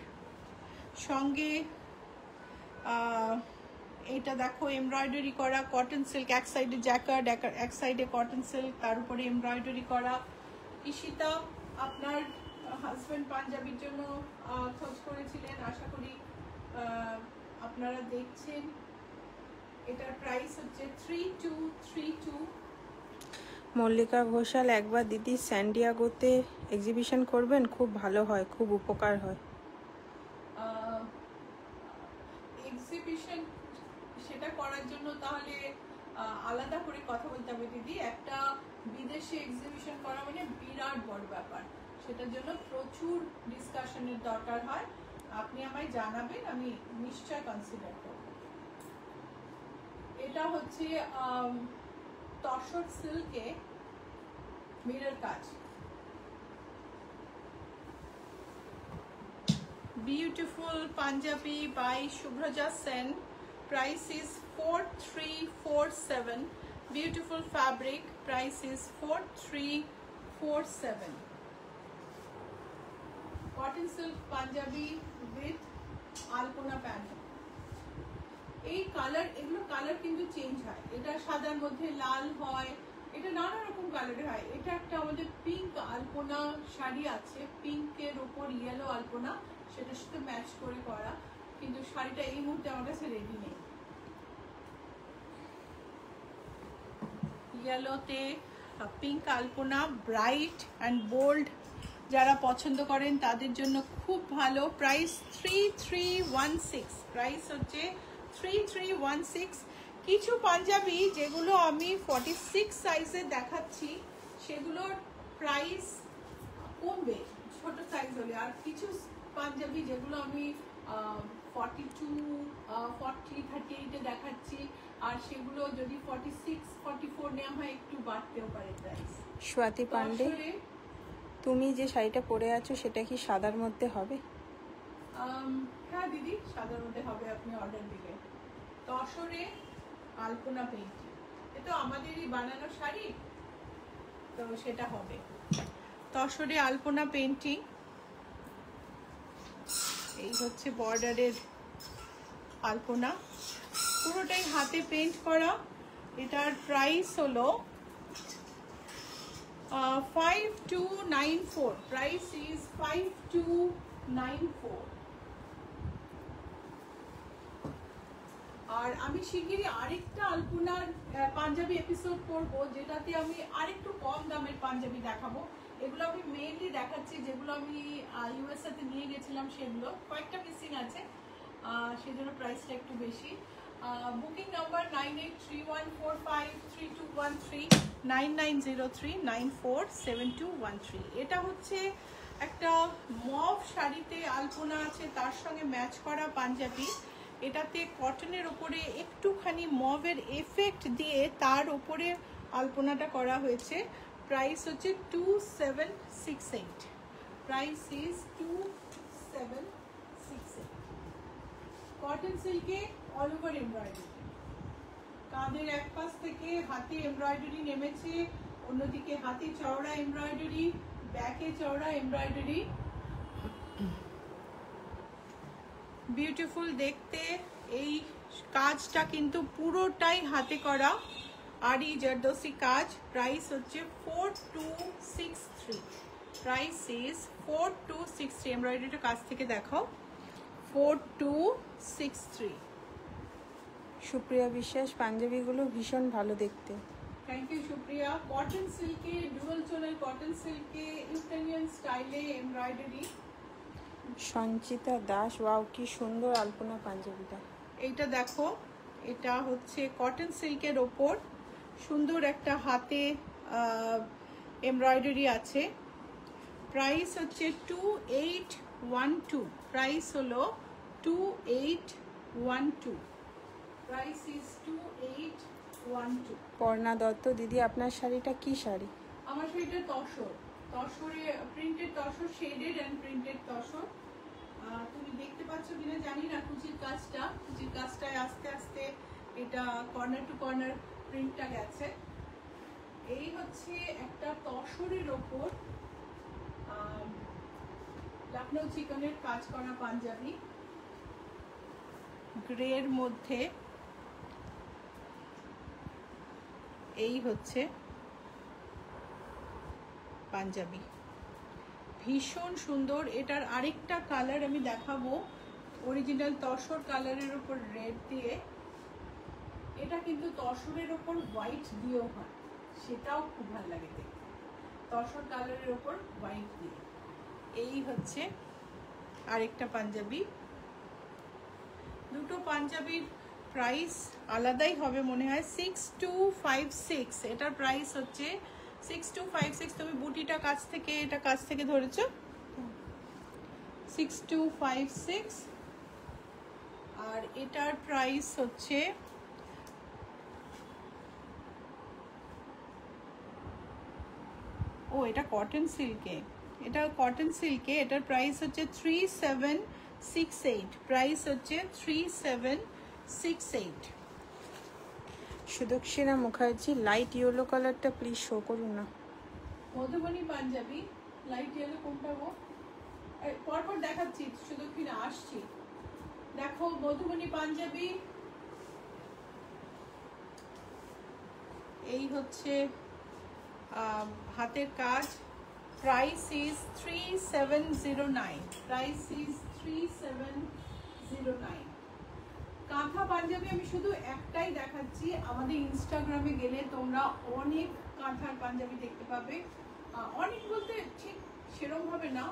সঙ্গে এইটা দেখো এমব্রয়ডারি করা কটন সিল্ক, এক সাইডে জ্যাকার্ড এক সাইডে কটন সিল্ক, তার উপরে এমব্রয়ডারি করা। ঈশিতা আপনার হাজব্যান্ড পাঞ্জাবির জন্য খোঁজ করেছিলেন, আশা করি আপনারা দেখছেন। এটার প্রাইস হচ্ছে 3232। মল্লিকা ঘোষাল, একবার দিদি স্যান্ডিয়াগোতে এক্সিবিশন করবেন, খুব ভালো হয়, খুব উপকার হয়। এক্সিবিশন সেটা করার জন্য তাহলে আলাদা করে কথা বলতে হবে দিদি। একটা বিদেশে এক্সিবিশন করা মানে বিরাট বড় ব্যাপার, সেটার জন্য প্রচুর ডিসকাশনের দরকার হয়। আপনি আমায় জানাবেন, আমি নিশ্চয় কনসিডার করব। এটা হচ্ছে তসর সিল্কে মিরর কাজ, beautiful Punjabi by Shubhraja Sen. Price is 4347. Beautiful fabric. Price is 4347. Cotton silk Punjabi with Alpona pattern. এই কালার, এগুলো কালার কিন্তু চেঞ্জ হয়। এটা সাদার মধ্যে লাল হয়, এটা নানা রকম কালারের হয়। এটা একটা আমাদের পিঙ্ক আলপনা শাড়ি আছে, পিঙ্কের উপর ইয়েলো আলপনা, সেটার সাথে ম্যাচ করে করা, কিন্তু শাড়িটা এই মুহূর্তে আমার কাছে রেডি নেই। ইয়েলোতে পিঙ্ক আলপনা, ব্রাইট অ্যান্ড বোল্ড যারা পছন্দ করেন তাদের জন্য খুব ভালো। প্রাইস 3316। প্রাইস হচ্ছে 3316। কিছু পাঞ্জাবি যেগুলো আমি 46 সাইজে দেখাচ্ছি সেগুলোর প্রাইস কমবে ছোট সাইজ হলে, আর কিছু পাঞ্জাবি যেগুলো আমি 42, 40, 38-এ দেখাচ্ছি, আর সেগুলো যদি 46, 44 নেওয়া হয় একটু বাড়তেও পারে প্রাইস। স্বাতি পান্ডে, তুমি যে শাড়িটা পরে আছো সেটা কি সাদার মধ্যে হবে? হ্যাঁ দিদি, সাদার মধ্যে হবে, আপনি অর্ডার দিলে। তসরে আলপনা পেইন্টিং, এ তো আমাদেরই বানানো শাড়ি, তো সেটা হবে। তসরে আলপনা পেইন্টিং, এই হচ্ছে বর্ডারের আলপনা, পুরোটাই হাতে পেন্ট করা। এটার প্রাইস হলো 5294। Price is 5294। আর আমি শিগগিরই আরেকটা আলপনার পাঞ্জাবি এপিসোড করব, যেটাতে আমি আরেকটু কম দামের পাঞ্জাবি দেখাবো। এগুলো আমি মেইনলি দেখাচ্ছি যেগুলো আমি ইউএসএ তে নিয়ে গেছিলাম, সেগুলো কয়েকটা মিসিং আছে, সেজন্য প্রাইসটা একটু বেশি। Booking number 9831453213, 9903947213। এটা হচ্ছে একটা মভ শাড়িতে আলপনা আছে, তার সঙ্গে ম্যাচ করা পাঞ্জাবি। এটাতে কটনের উপরে একটুখানি মভের এফেক্ট দিয়ে তার উপরে আলপনাটা করা হয়েছে। প্রাইস হচ্ছে 2768। Price is 2768। কটন সিল্কে অল ওভার এমব্রয়ডারি, কাঁধের এক পাশ থেকে হাতে এমব্রয়ডারি নেমেছে, অন্যদিকে হাতে চওড়া এমব্রয়ডারি, ব্যাকে চওড়া এমব্রয়ডারি। বিউটিফুল দেখতে। এই কাজটা কিন্তু পুরোটাই হাতে করা আরি জারদোসি কাজ। প্রাইস হচ্ছে 4263। Price is 4263। এমব্রয়ডারিটা কাছ থেকে দেখাও। 4263। সুপ্রিয়া বিশ্বাস, পাঞ্জাবিগুলো ভীষণ ভালো দেখতে। Thank you Supriya. কটন সিল্কে, ডুয়াল চোলের কটন সিল্কে ইউক্রেনিয়ান স্টাইলে এমব্রয়ডারি। সঞ্চিতা দাস, ওয়াও কি সুন্দর আলপনা পাঞ্জাবিটা। এইটা দেখো, এটা হচ্ছে কটন সিল্কের ওপর সুন্দর একটা হাতে এমব্রয়ডারি আছে। প্রাইস হচ্ছে 2812। প্রাইস হলো 2812। Price is 2812। পর্ণা দত্ত, দিদি আপনার শাড়িটা কি শাড়ি? আমার শাড়িটা তসর, তসরে printed tussar, shaded and printed tussar. তুমি দেখতে পাচ্ছ কিনা জানি না কুচির কাজটায় আস্তে আস্তে এটা কর্নার টু কর্নার প্রিন্টটা গেছে। এই হচ্ছে একটা তসরের ওপর লখনৌ চিকনের কাজ করা পাঞ্জাবি, গ্রের মধ্যে। এই হচ্ছে পাঞ্জাবি, ভীষণ সুন্দর। এটার আরেকটা কালার আমি দেখাবো, অরিজিনাল তসর কালারের উপর রেড দিয়ে। এটা কিন্তু তসরের ওপর হোয়াইট দিয়েও হয়, সেটাও খুব ভালো লাগে দেখতে, তসর কালারের ওপর হোয়াইট দিয়ে। এই হচ্ছে আরেকটা পাঞ্জাবি। দুটো পাঞ্জাবির প্রাইস আলাদাই হবে মনে হয়। 6256। এটার প্রাইস হচ্ছে 6256। তুমি বুটিটা কাছ থেকে, এটা কাছ থেকে ধরেছো। 6256। আর এটার প্রাইস হচ্ছে এটা কটন সিল্কে, এটা কটন সিল্কে। এটার প্রাইস হচ্ছে 3768। প্রাইস হচ্ছে 3768। সুদক্ষিণা মুখার্জি, লাইট ইয়েলো কালারটা প্লিজ শো করুন না। মধুবনী পাঞ্জাবি, লাইট ইয়েলো কোনটা গো? পরপর দেখাচ্ছি, সুদক্ষিণা আসছি। দেখো মধুবনী পাঞ্জাবি, এই হচ্ছে হাতের কাজ। Price is 3709। Price is 3709। কাঁথা পাঞ্জাবি আমি শুধু একটাই দেখাচ্ছি। আমাদের ইনস্টাগ্রামে গেলে তোমরা অনেক কাঁথার পাঞ্জাবি দেখতে পাবে। অনেক বলতে ঠিক সেরকম ভাবে না,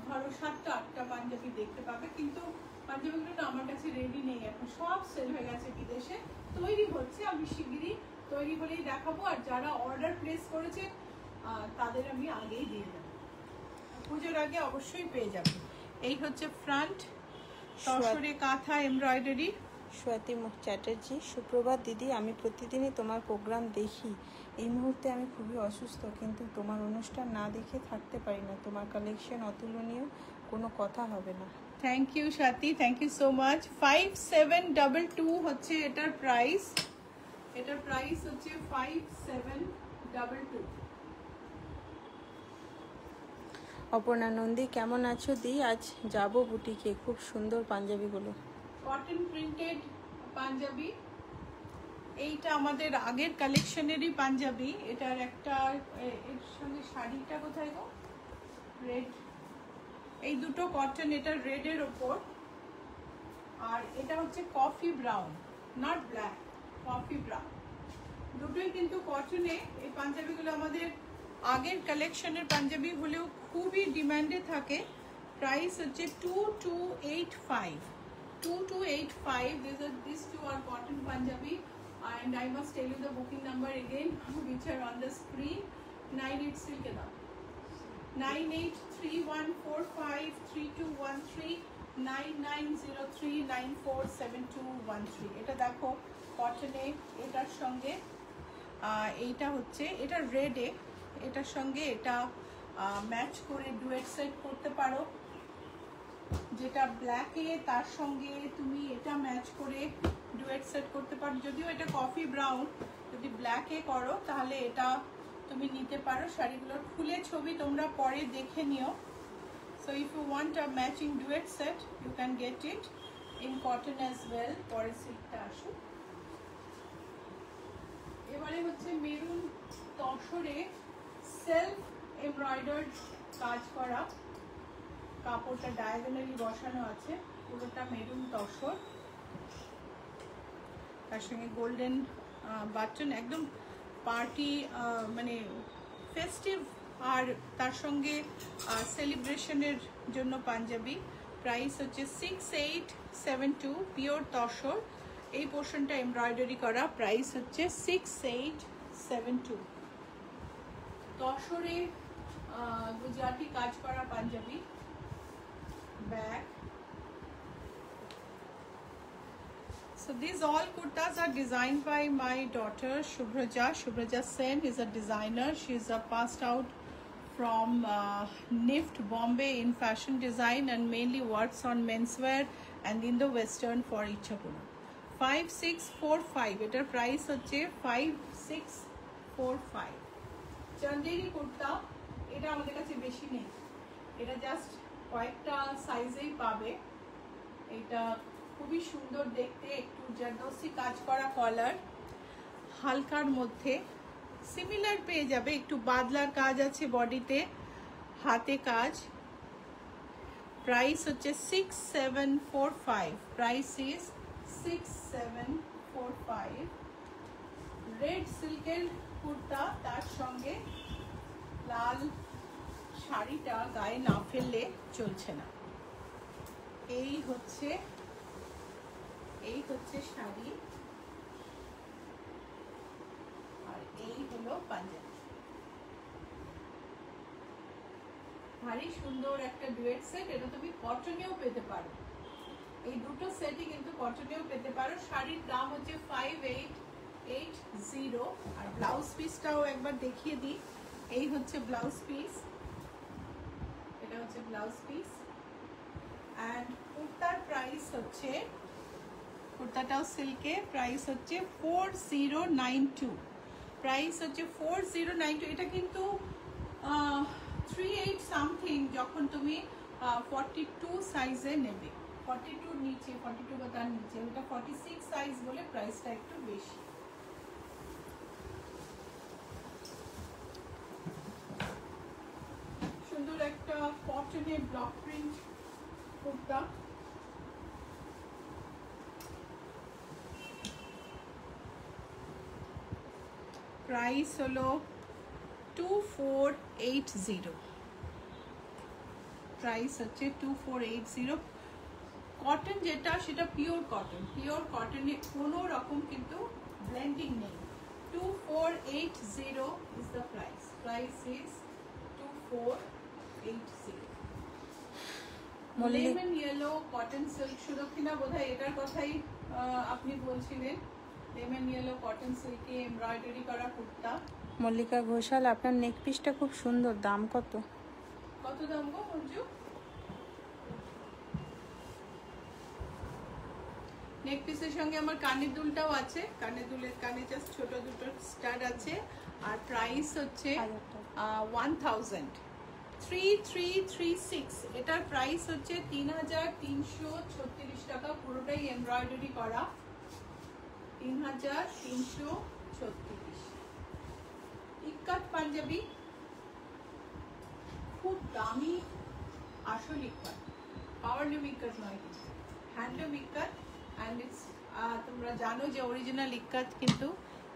ধরো 7টা 8টা পাঞ্জাবি দেখতে পাবে, কিন্তু পাঞ্জাবিগুলো না আমার কাছে রেডি নেই এখন, সব সেল হয়ে গেছে বিদেশে। তৈরি হচ্ছে, আমি শিগগিরই তৈরি হলেই দেখাবো। আর যারা অর্ডার প্লেস করেছে তাদের আমি আগেই দিয়ে দেবো, পুজোর আগে অবশ্যই পেয়ে যাবে। এই হচ্ছে ফ্রন্ট তসরে কাঁথা এমব্রয়ডারি। স্বাতি মুখ চ্যাটার্জি, সুপ্রভাত দিদি, আমি প্রতিদিনই তোমার প্রোগ্রাম দেখি। এই মুহূর্তে আমি খুবই অসুস্থ, কিন্তু তোমার অনুষ্ঠান না দেখে থাকতে পারি না। তোমার কালেকশন অতুলনীয়, কোনো কথা হবে না। Thank you Swati, thank you so much. 5722 হচ্ছে এটার প্রাইস। এটার প্রাইস হচ্ছে 5722। অপর্ণা নন্দী, কেমন আছো দি? আজ যাব বুটিকে, খুব সুন্দর পাঞ্জাবিগুলো। কটন প্রিন্টেড পাঞ্জাবি, এইটা আমাদের আগের কালেকশনেরই পাঞ্জাবি। এটার একটা এর সঙ্গে শাড়িটা কোথায় গো, রেড, এই দুটো কটন, এটা রেডের ওপর, আর এটা হচ্ছে coffee brown, not black, coffee brown, দুটোই কিন্তু কটনে। এই পাঞ্জাবিগুলো আমাদের আগের কালেকশনের পাঞ্জাবি হলেও খুবই ডিমান্ডে থাকে। প্রাইস হচ্ছে 2285, 2285. These two are cotton Punjabi, and I must tell you the booking number again, which are on the screen. 98 silk da 9831453213, 9903947213। এটা দেখো কটনে, এটার সঙ্গে এইটা হচ্ছে, এটা রেডে, এটার সঙ্গে এটা ম্যাচ করে ডুয়েট সেট করতে পারো। যেটা ব্ল্যাকে তার সঙ্গে তুমি এটা ম্যাচ করে ডুয়েট সেট করতে পারো। যদিও এটা কফি ব্রাউন, যদি ব্ল্যাকে করো তাহলে এটা তুমি নিতে পারো। শাড়িগুলোর খুলে ছবি তোমরা পরে দেখে নিও। So if you want a matching duet set you can get it in cotton as well. পরে সিটটা আসুক। এবারে হচ্ছে মেরুন তসরে সেলফ এমব্রয়ডার্ড কাজ করা, কাপড়টা ডায়াগোনালি বসানো আছে, পুরোটা মেরুন তসর, তার সঙ্গে গোল্ডেন বাটন, একদম পার্টি মানে ফেস্টিভ, আর তার সঙ্গে সেলিব্রেশনের জন্য পাঞ্জাবি। প্রাইস হচ্ছে 6872, পিওর তসর, এই পোর্শনটা এমব্রয়ডারি করা। প্রাইস হচ্ছে 6872। তসরে গুজরাটি কাজ করা panjabi, back. So these all kurtas are designed by my daughter Shubhraja. Shubhraja Sen is a designer. She is a passed out from NIFT Bombay in fashion design and mainly works on menswear and Indo-Western for Ichhapura. 5645. এটার প্রাইস হচ্ছে 5645। চন্দেরি কুর্তা, এটা আমাদের কাছে বেশি নেই, এটা জাস্ট কয়েকটা সাইজেই পাবে। এটা খুবই সুন্দর দেখতে, একটু জারদোসি কাজ করা কলার, হালকার মধ্যে সিমিলার পেয়ে যাবে, একটু বাদলার কাজ আছে বডিতে, হাতে কাজ। প্রাইস হচ্ছে 6745। Price is 6745। রেড সিল্কের কুর্তা, তার সঙ্গে লাল শাড়িটা গায়ে না ফেললে চলছে না। এই হচ্ছে শাড়ি, আর এই হলো পাঞ্জাবি। ভারী সুন্দর একটা ডুয়েট সেট। এটা তুমি কটনেও পেতে পারো, এই দুটো সেটই কিন্তু কটনেও পেতে পারো। শাড়ির দাম হচ্ছে 5880। আর ব্লাউজ পিসটাও একবার দেখিয়ে দিই। এই হচ্ছে ব্লাউজ পিস, এটা হচ্ছে ব্লাউজ পিস। অ্যান্ড কুর্তার প্রাইস হচ্ছে, কুর্তাটাও সিল্কে, প্রাইস হচ্ছে 4092। প্রাইস হচ্ছে 4092। এটা কিন্তু 38 সামথিং যখন তুমি 42 সাইজে নেবে, 42 নিচে, 42 বা তার নিচে, ওটা 46 সাইজ বলে প্রাইসটা একটু বেশি। সুন্দর একটা কটনের ব্লক প্রিন্ট কুর্তা, প্রাইস হলো 2480। প্রাইস হচ্ছে 2480। কটন যেটা সেটা পিওর কটন, পিওর কটনে কোনো রকম কিন্তু ব্লেন্ডিং নেই। 2480 is the price. Price is 2480. Lemon yellow cotton silk, Sudakshina বোধহয় এটার কথাই আপনি বলছিলেন। লেমন ইয়েলো কটন সিল্কে এমব্রয়ডারি করা কুর্তা। মল্লিকা ঘোষাল, আপনার নেক পিসটা খুব সুন্দর, দাম কত? কত দাম গো মঞ্জু? নেক পিসের সঙ্গে আমার কানের দুলটাও আছে, কানের দুলের কানে জাস্ট ছোট দুটো স্টাড আছে। আর প্রাইস হচ্ছে 1000। 3336। এটার প্রাইস হচ্ছে 3336 টাকা, পুরোটাই এমব্রয়ডারি করা। 3336। ইক্কাত পাঞ্জাবি, খুব দামি আসল ইক্কাত, পাওয়ারলুম ইক্কাত নয়, কিন্তু হ্যান্ডলুম ইক্কাত। অ্যান্ড ইটস, তোমরা জানো যে অরিজিনাল ইক্কাত কিন্তু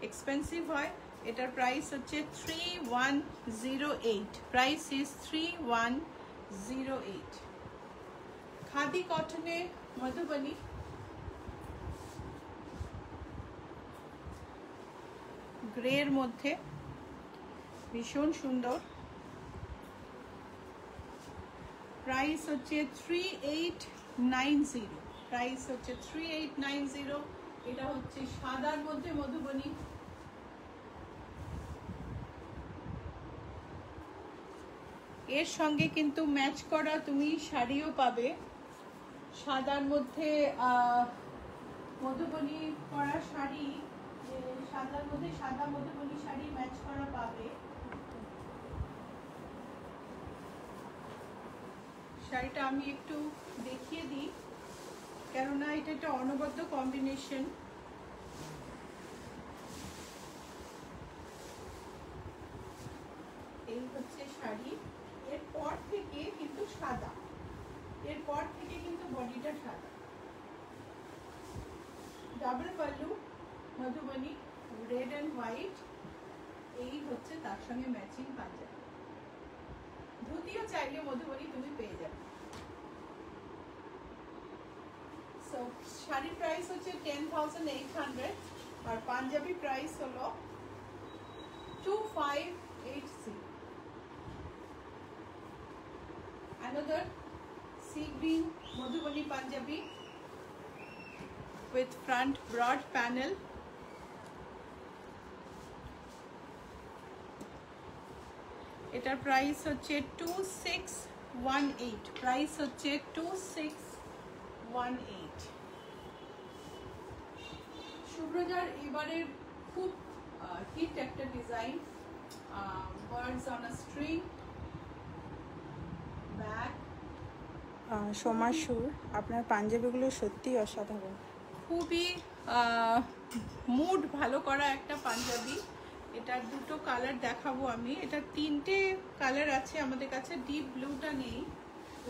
এক্সপেন্সিভ হয়। এটার প্রাইস হচ্ছে 3108, প্রাইস ইজ 3108। খাদি কটনে মধুবনী, গ্রের মধ্যে ভীষণ সুন্দর, প্রাইস হচ্ছে 3890, প্রাইস হচ্ছে 3890। এটা হচ্ছে সাদার মধ্যে মধুবনী। এর সঙ্গে কিন্তু ম্যাচ করা তুমি শাড়িও পাবে, সাদার মধ্যে মধুবনী করা শাড়ি, সাদার মধ্যে সাদা মধুবনী শাড়ি ম্যাচ করা পাবে। শাড়িটা আমি একটু দেখিয়ে দিই, কেননা এটা একটা অনবদ্য কম্বিনেশন। এই হচ্ছে শাড়ি, এরপর থেকে কিন্তু সাদা, এরপর থেকে কিন্তু বডিটা সাদা। Double pallu Madhubani, red and white, এই হচ্ছে তার সঙ্গে ম্যাচিং পাঞ্জাবি। ধুতিও চাইলে মধুবনী তুমি পেয়ে যাবে। সো শাড়ির প্রাইস হচ্ছে 10,800 আর পাঞ্জাবি প্রাইস হলো 2580। Another sea green Madhubani Punjabi with front broad panel. এটার প্রাইস হচ্ছে 2618, প্রাইস হচ্ছে 2618। শুভ্রজার এবারের খুব হিট একটা design, birds on a string, back, Somasur, আপনার পাঞ্জাবিগুলো সত্যি অসাধারণ, খুবই মুড ভালো করা একটা পাঞ্জাবি। এটার দুটো কালার দেখাবো আমি, এটা তিনটে কালার আছে আমাদের কাছে, ডিপ ব্লুটা নেই,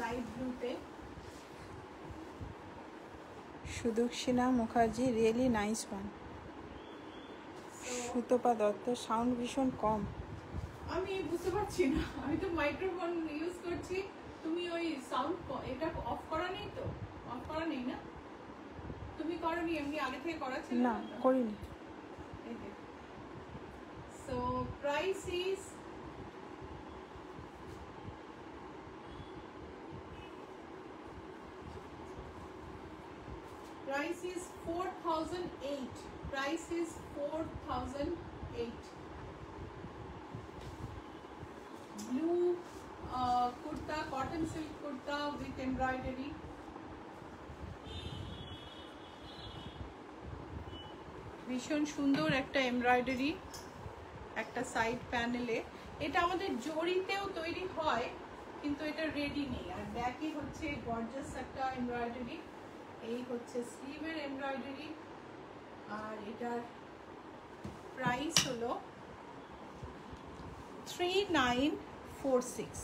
লাইট ব্লুতে। Sudakshina Mukherjee, really nice one. Sutapa Dutta, sound ভীষণ কম। আমি বুঝতে পারছি না, আমি তো মাইক্রোফোন ইউজ করছি, তুমি ওই সাউন্ড এটা অফ করা নেই তো? অফ করা নেই না? তুমি করনি, এমনি আগে থেকে করা ছিল না, করিনি। So price is Price is 4008. Price is 4008. Blue kurta, cotton silk kurta with embroidery. ভীষণ সুন্দর একটা এমব্রয়ডারি, একটা সাইড প্যানেলে। এটা আমাদের জরিতেও তৈরি হয়, কিন্তু এটা রেডি নেই। আর ব্যাকে হচ্ছে গর্জাস একটা এমব্রয়ডারি, এই হচ্ছে স্লিভের এমব্রয়ডারি। আর এটার প্রাইস হলো 3946।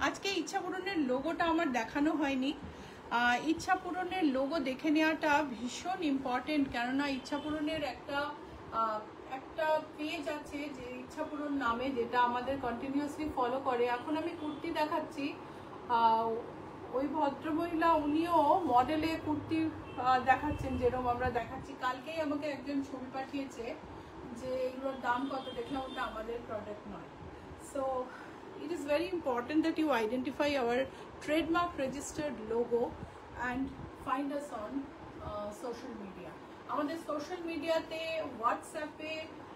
আজকে ইচ্ছা পূরণের লোগোটা আমার দেখানো হয়নি। ইচ্ছা পূরণের লোগো দেখে নেওয়াটা ভীষণ ইম্পর্টেন্ট, কেননা ইচ্ছা পূরণের একটা পেজ আছে যে ইচ্ছা পূরণ নামে, যেটা আমাদের কন্টিনিউয়াসলি ফলো করে। এখন আমি কুর্তি দেখাচ্ছি, ওই ভদ্রমহিলা উনিও মডেলে কুর্তি দেখাচ্ছেন, যেরকম আমরা দেখাচ্ছি। কালকেই আমাকে একজন ছবি পাঠিয়েছে যে এগুলোর দাম কত, দেখলাম ওটা আমাদের প্রোডাক্ট নয়। So it is very important that you identify our trademark registered logo and find us on social media. আমাদের সোশ্যাল মিডিয়াতে, হোয়াটসঅ্যাপে,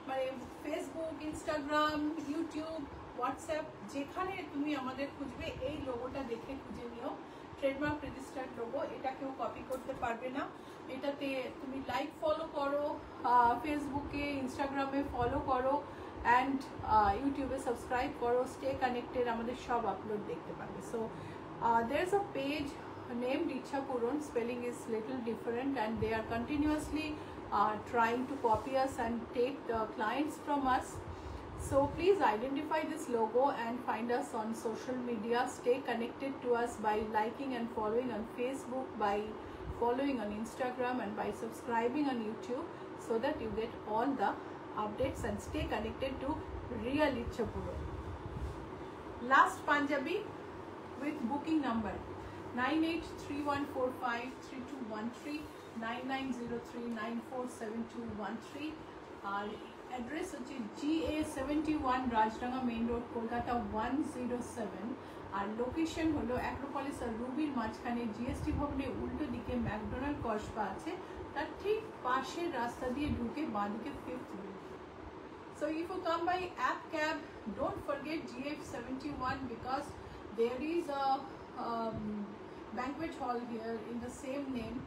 মানে ফেসবুক, ইনস্টাগ্রাম, ইউটিউব, হোয়াটসঅ্যাপ, যেখানে তুমি আমাদের খুঁজবে এই লোগোটা দেখে খুঁজে নিও, ট্রেডমার্ক রেজিস্টার্ড লোগো। এটা কেউ কপি করতে পারবে না। এটাতে তুমি লাইক ফলো করো, ফেসবুকে, ইনস্টাগ্রামে ফলো করো, অ্যান্ড ইউটিউবে সাবস্ক্রাইব করো, স্টে কানেক্টেড, আমাদের সব আপলোড দেখতে পাবে। So there is a page named Ichha Puran, spelling is little different, and they are continuously trying to copy us and take clients from us. So please identify this logo and find us on social media. Stay connected to us by liking and following on Facebook, by following on Instagram, and by subscribing on YouTube, so that you get all the updates and stay connected to Real Ichchapuro. Last Punjabi with booking number 9831453213, 9903947213. Our address is GA71 Rajranga Main Road, Kolkata 107. R location হলো অ্যাক্রোপলিস আর রুবির মাঝখানে জিএসটি ভবনের উল্টো দিকে ম্যাকডোনাল্ড কসবা আছে, তার ঠিক পাশের রাস্তা দিয়ে ঢুকে বাঁদিকে 5th building. So if you come by app cab, don't forget GF71 because there is a banquet hall here in the same name,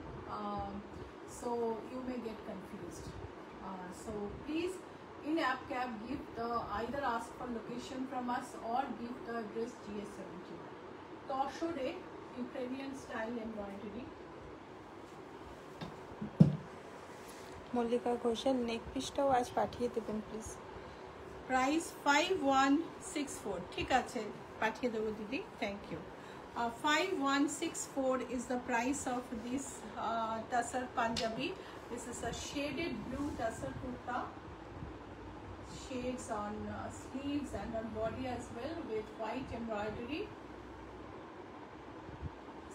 so you may get confused. So please, in app cab, give the either ask for location from us or give the address GS71. Toshore Ukrainian style embroidery. Mallika Ghoshal neck পিসটাও আজ পাঠিয়ে দেবেন প্লিজ। Price 5164. ঠিক আছে, পাঠিয়ে দেবো দিদি, thank you. 5164 is the price of this Tasar Punjabi. This is a shaded blue Tasar kurta, shades on sleeves and on body as well with white embroidery.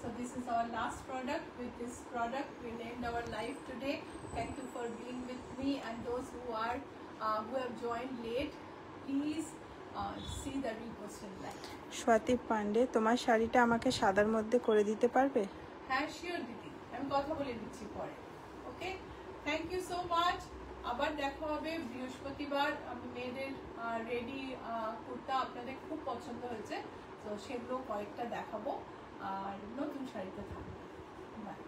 So this is our last product. With this product we named our live today. Thank you for being with me, and those who have joined late, please see the reposted live. Swati Pandey, তোমার শাড়িটা আমাকে সাদার মধ্যে করে দিতে পারবে? হ্যাঁ শিওর দিদি, আমি কথা বলে দিচ্ছি পরে। ওকে, থ্যাংক ইউ সো মাচ। আবার দেখা হবে বৃহস্পতিবার। আমি মেয়েদের রেডি কুর্তা আপনাদের খুব পছন্দ হয়েছে, তো সেগুলো কয়েকটা দেখাবো আর নতুন শাড়িতে থাকবো। বাই।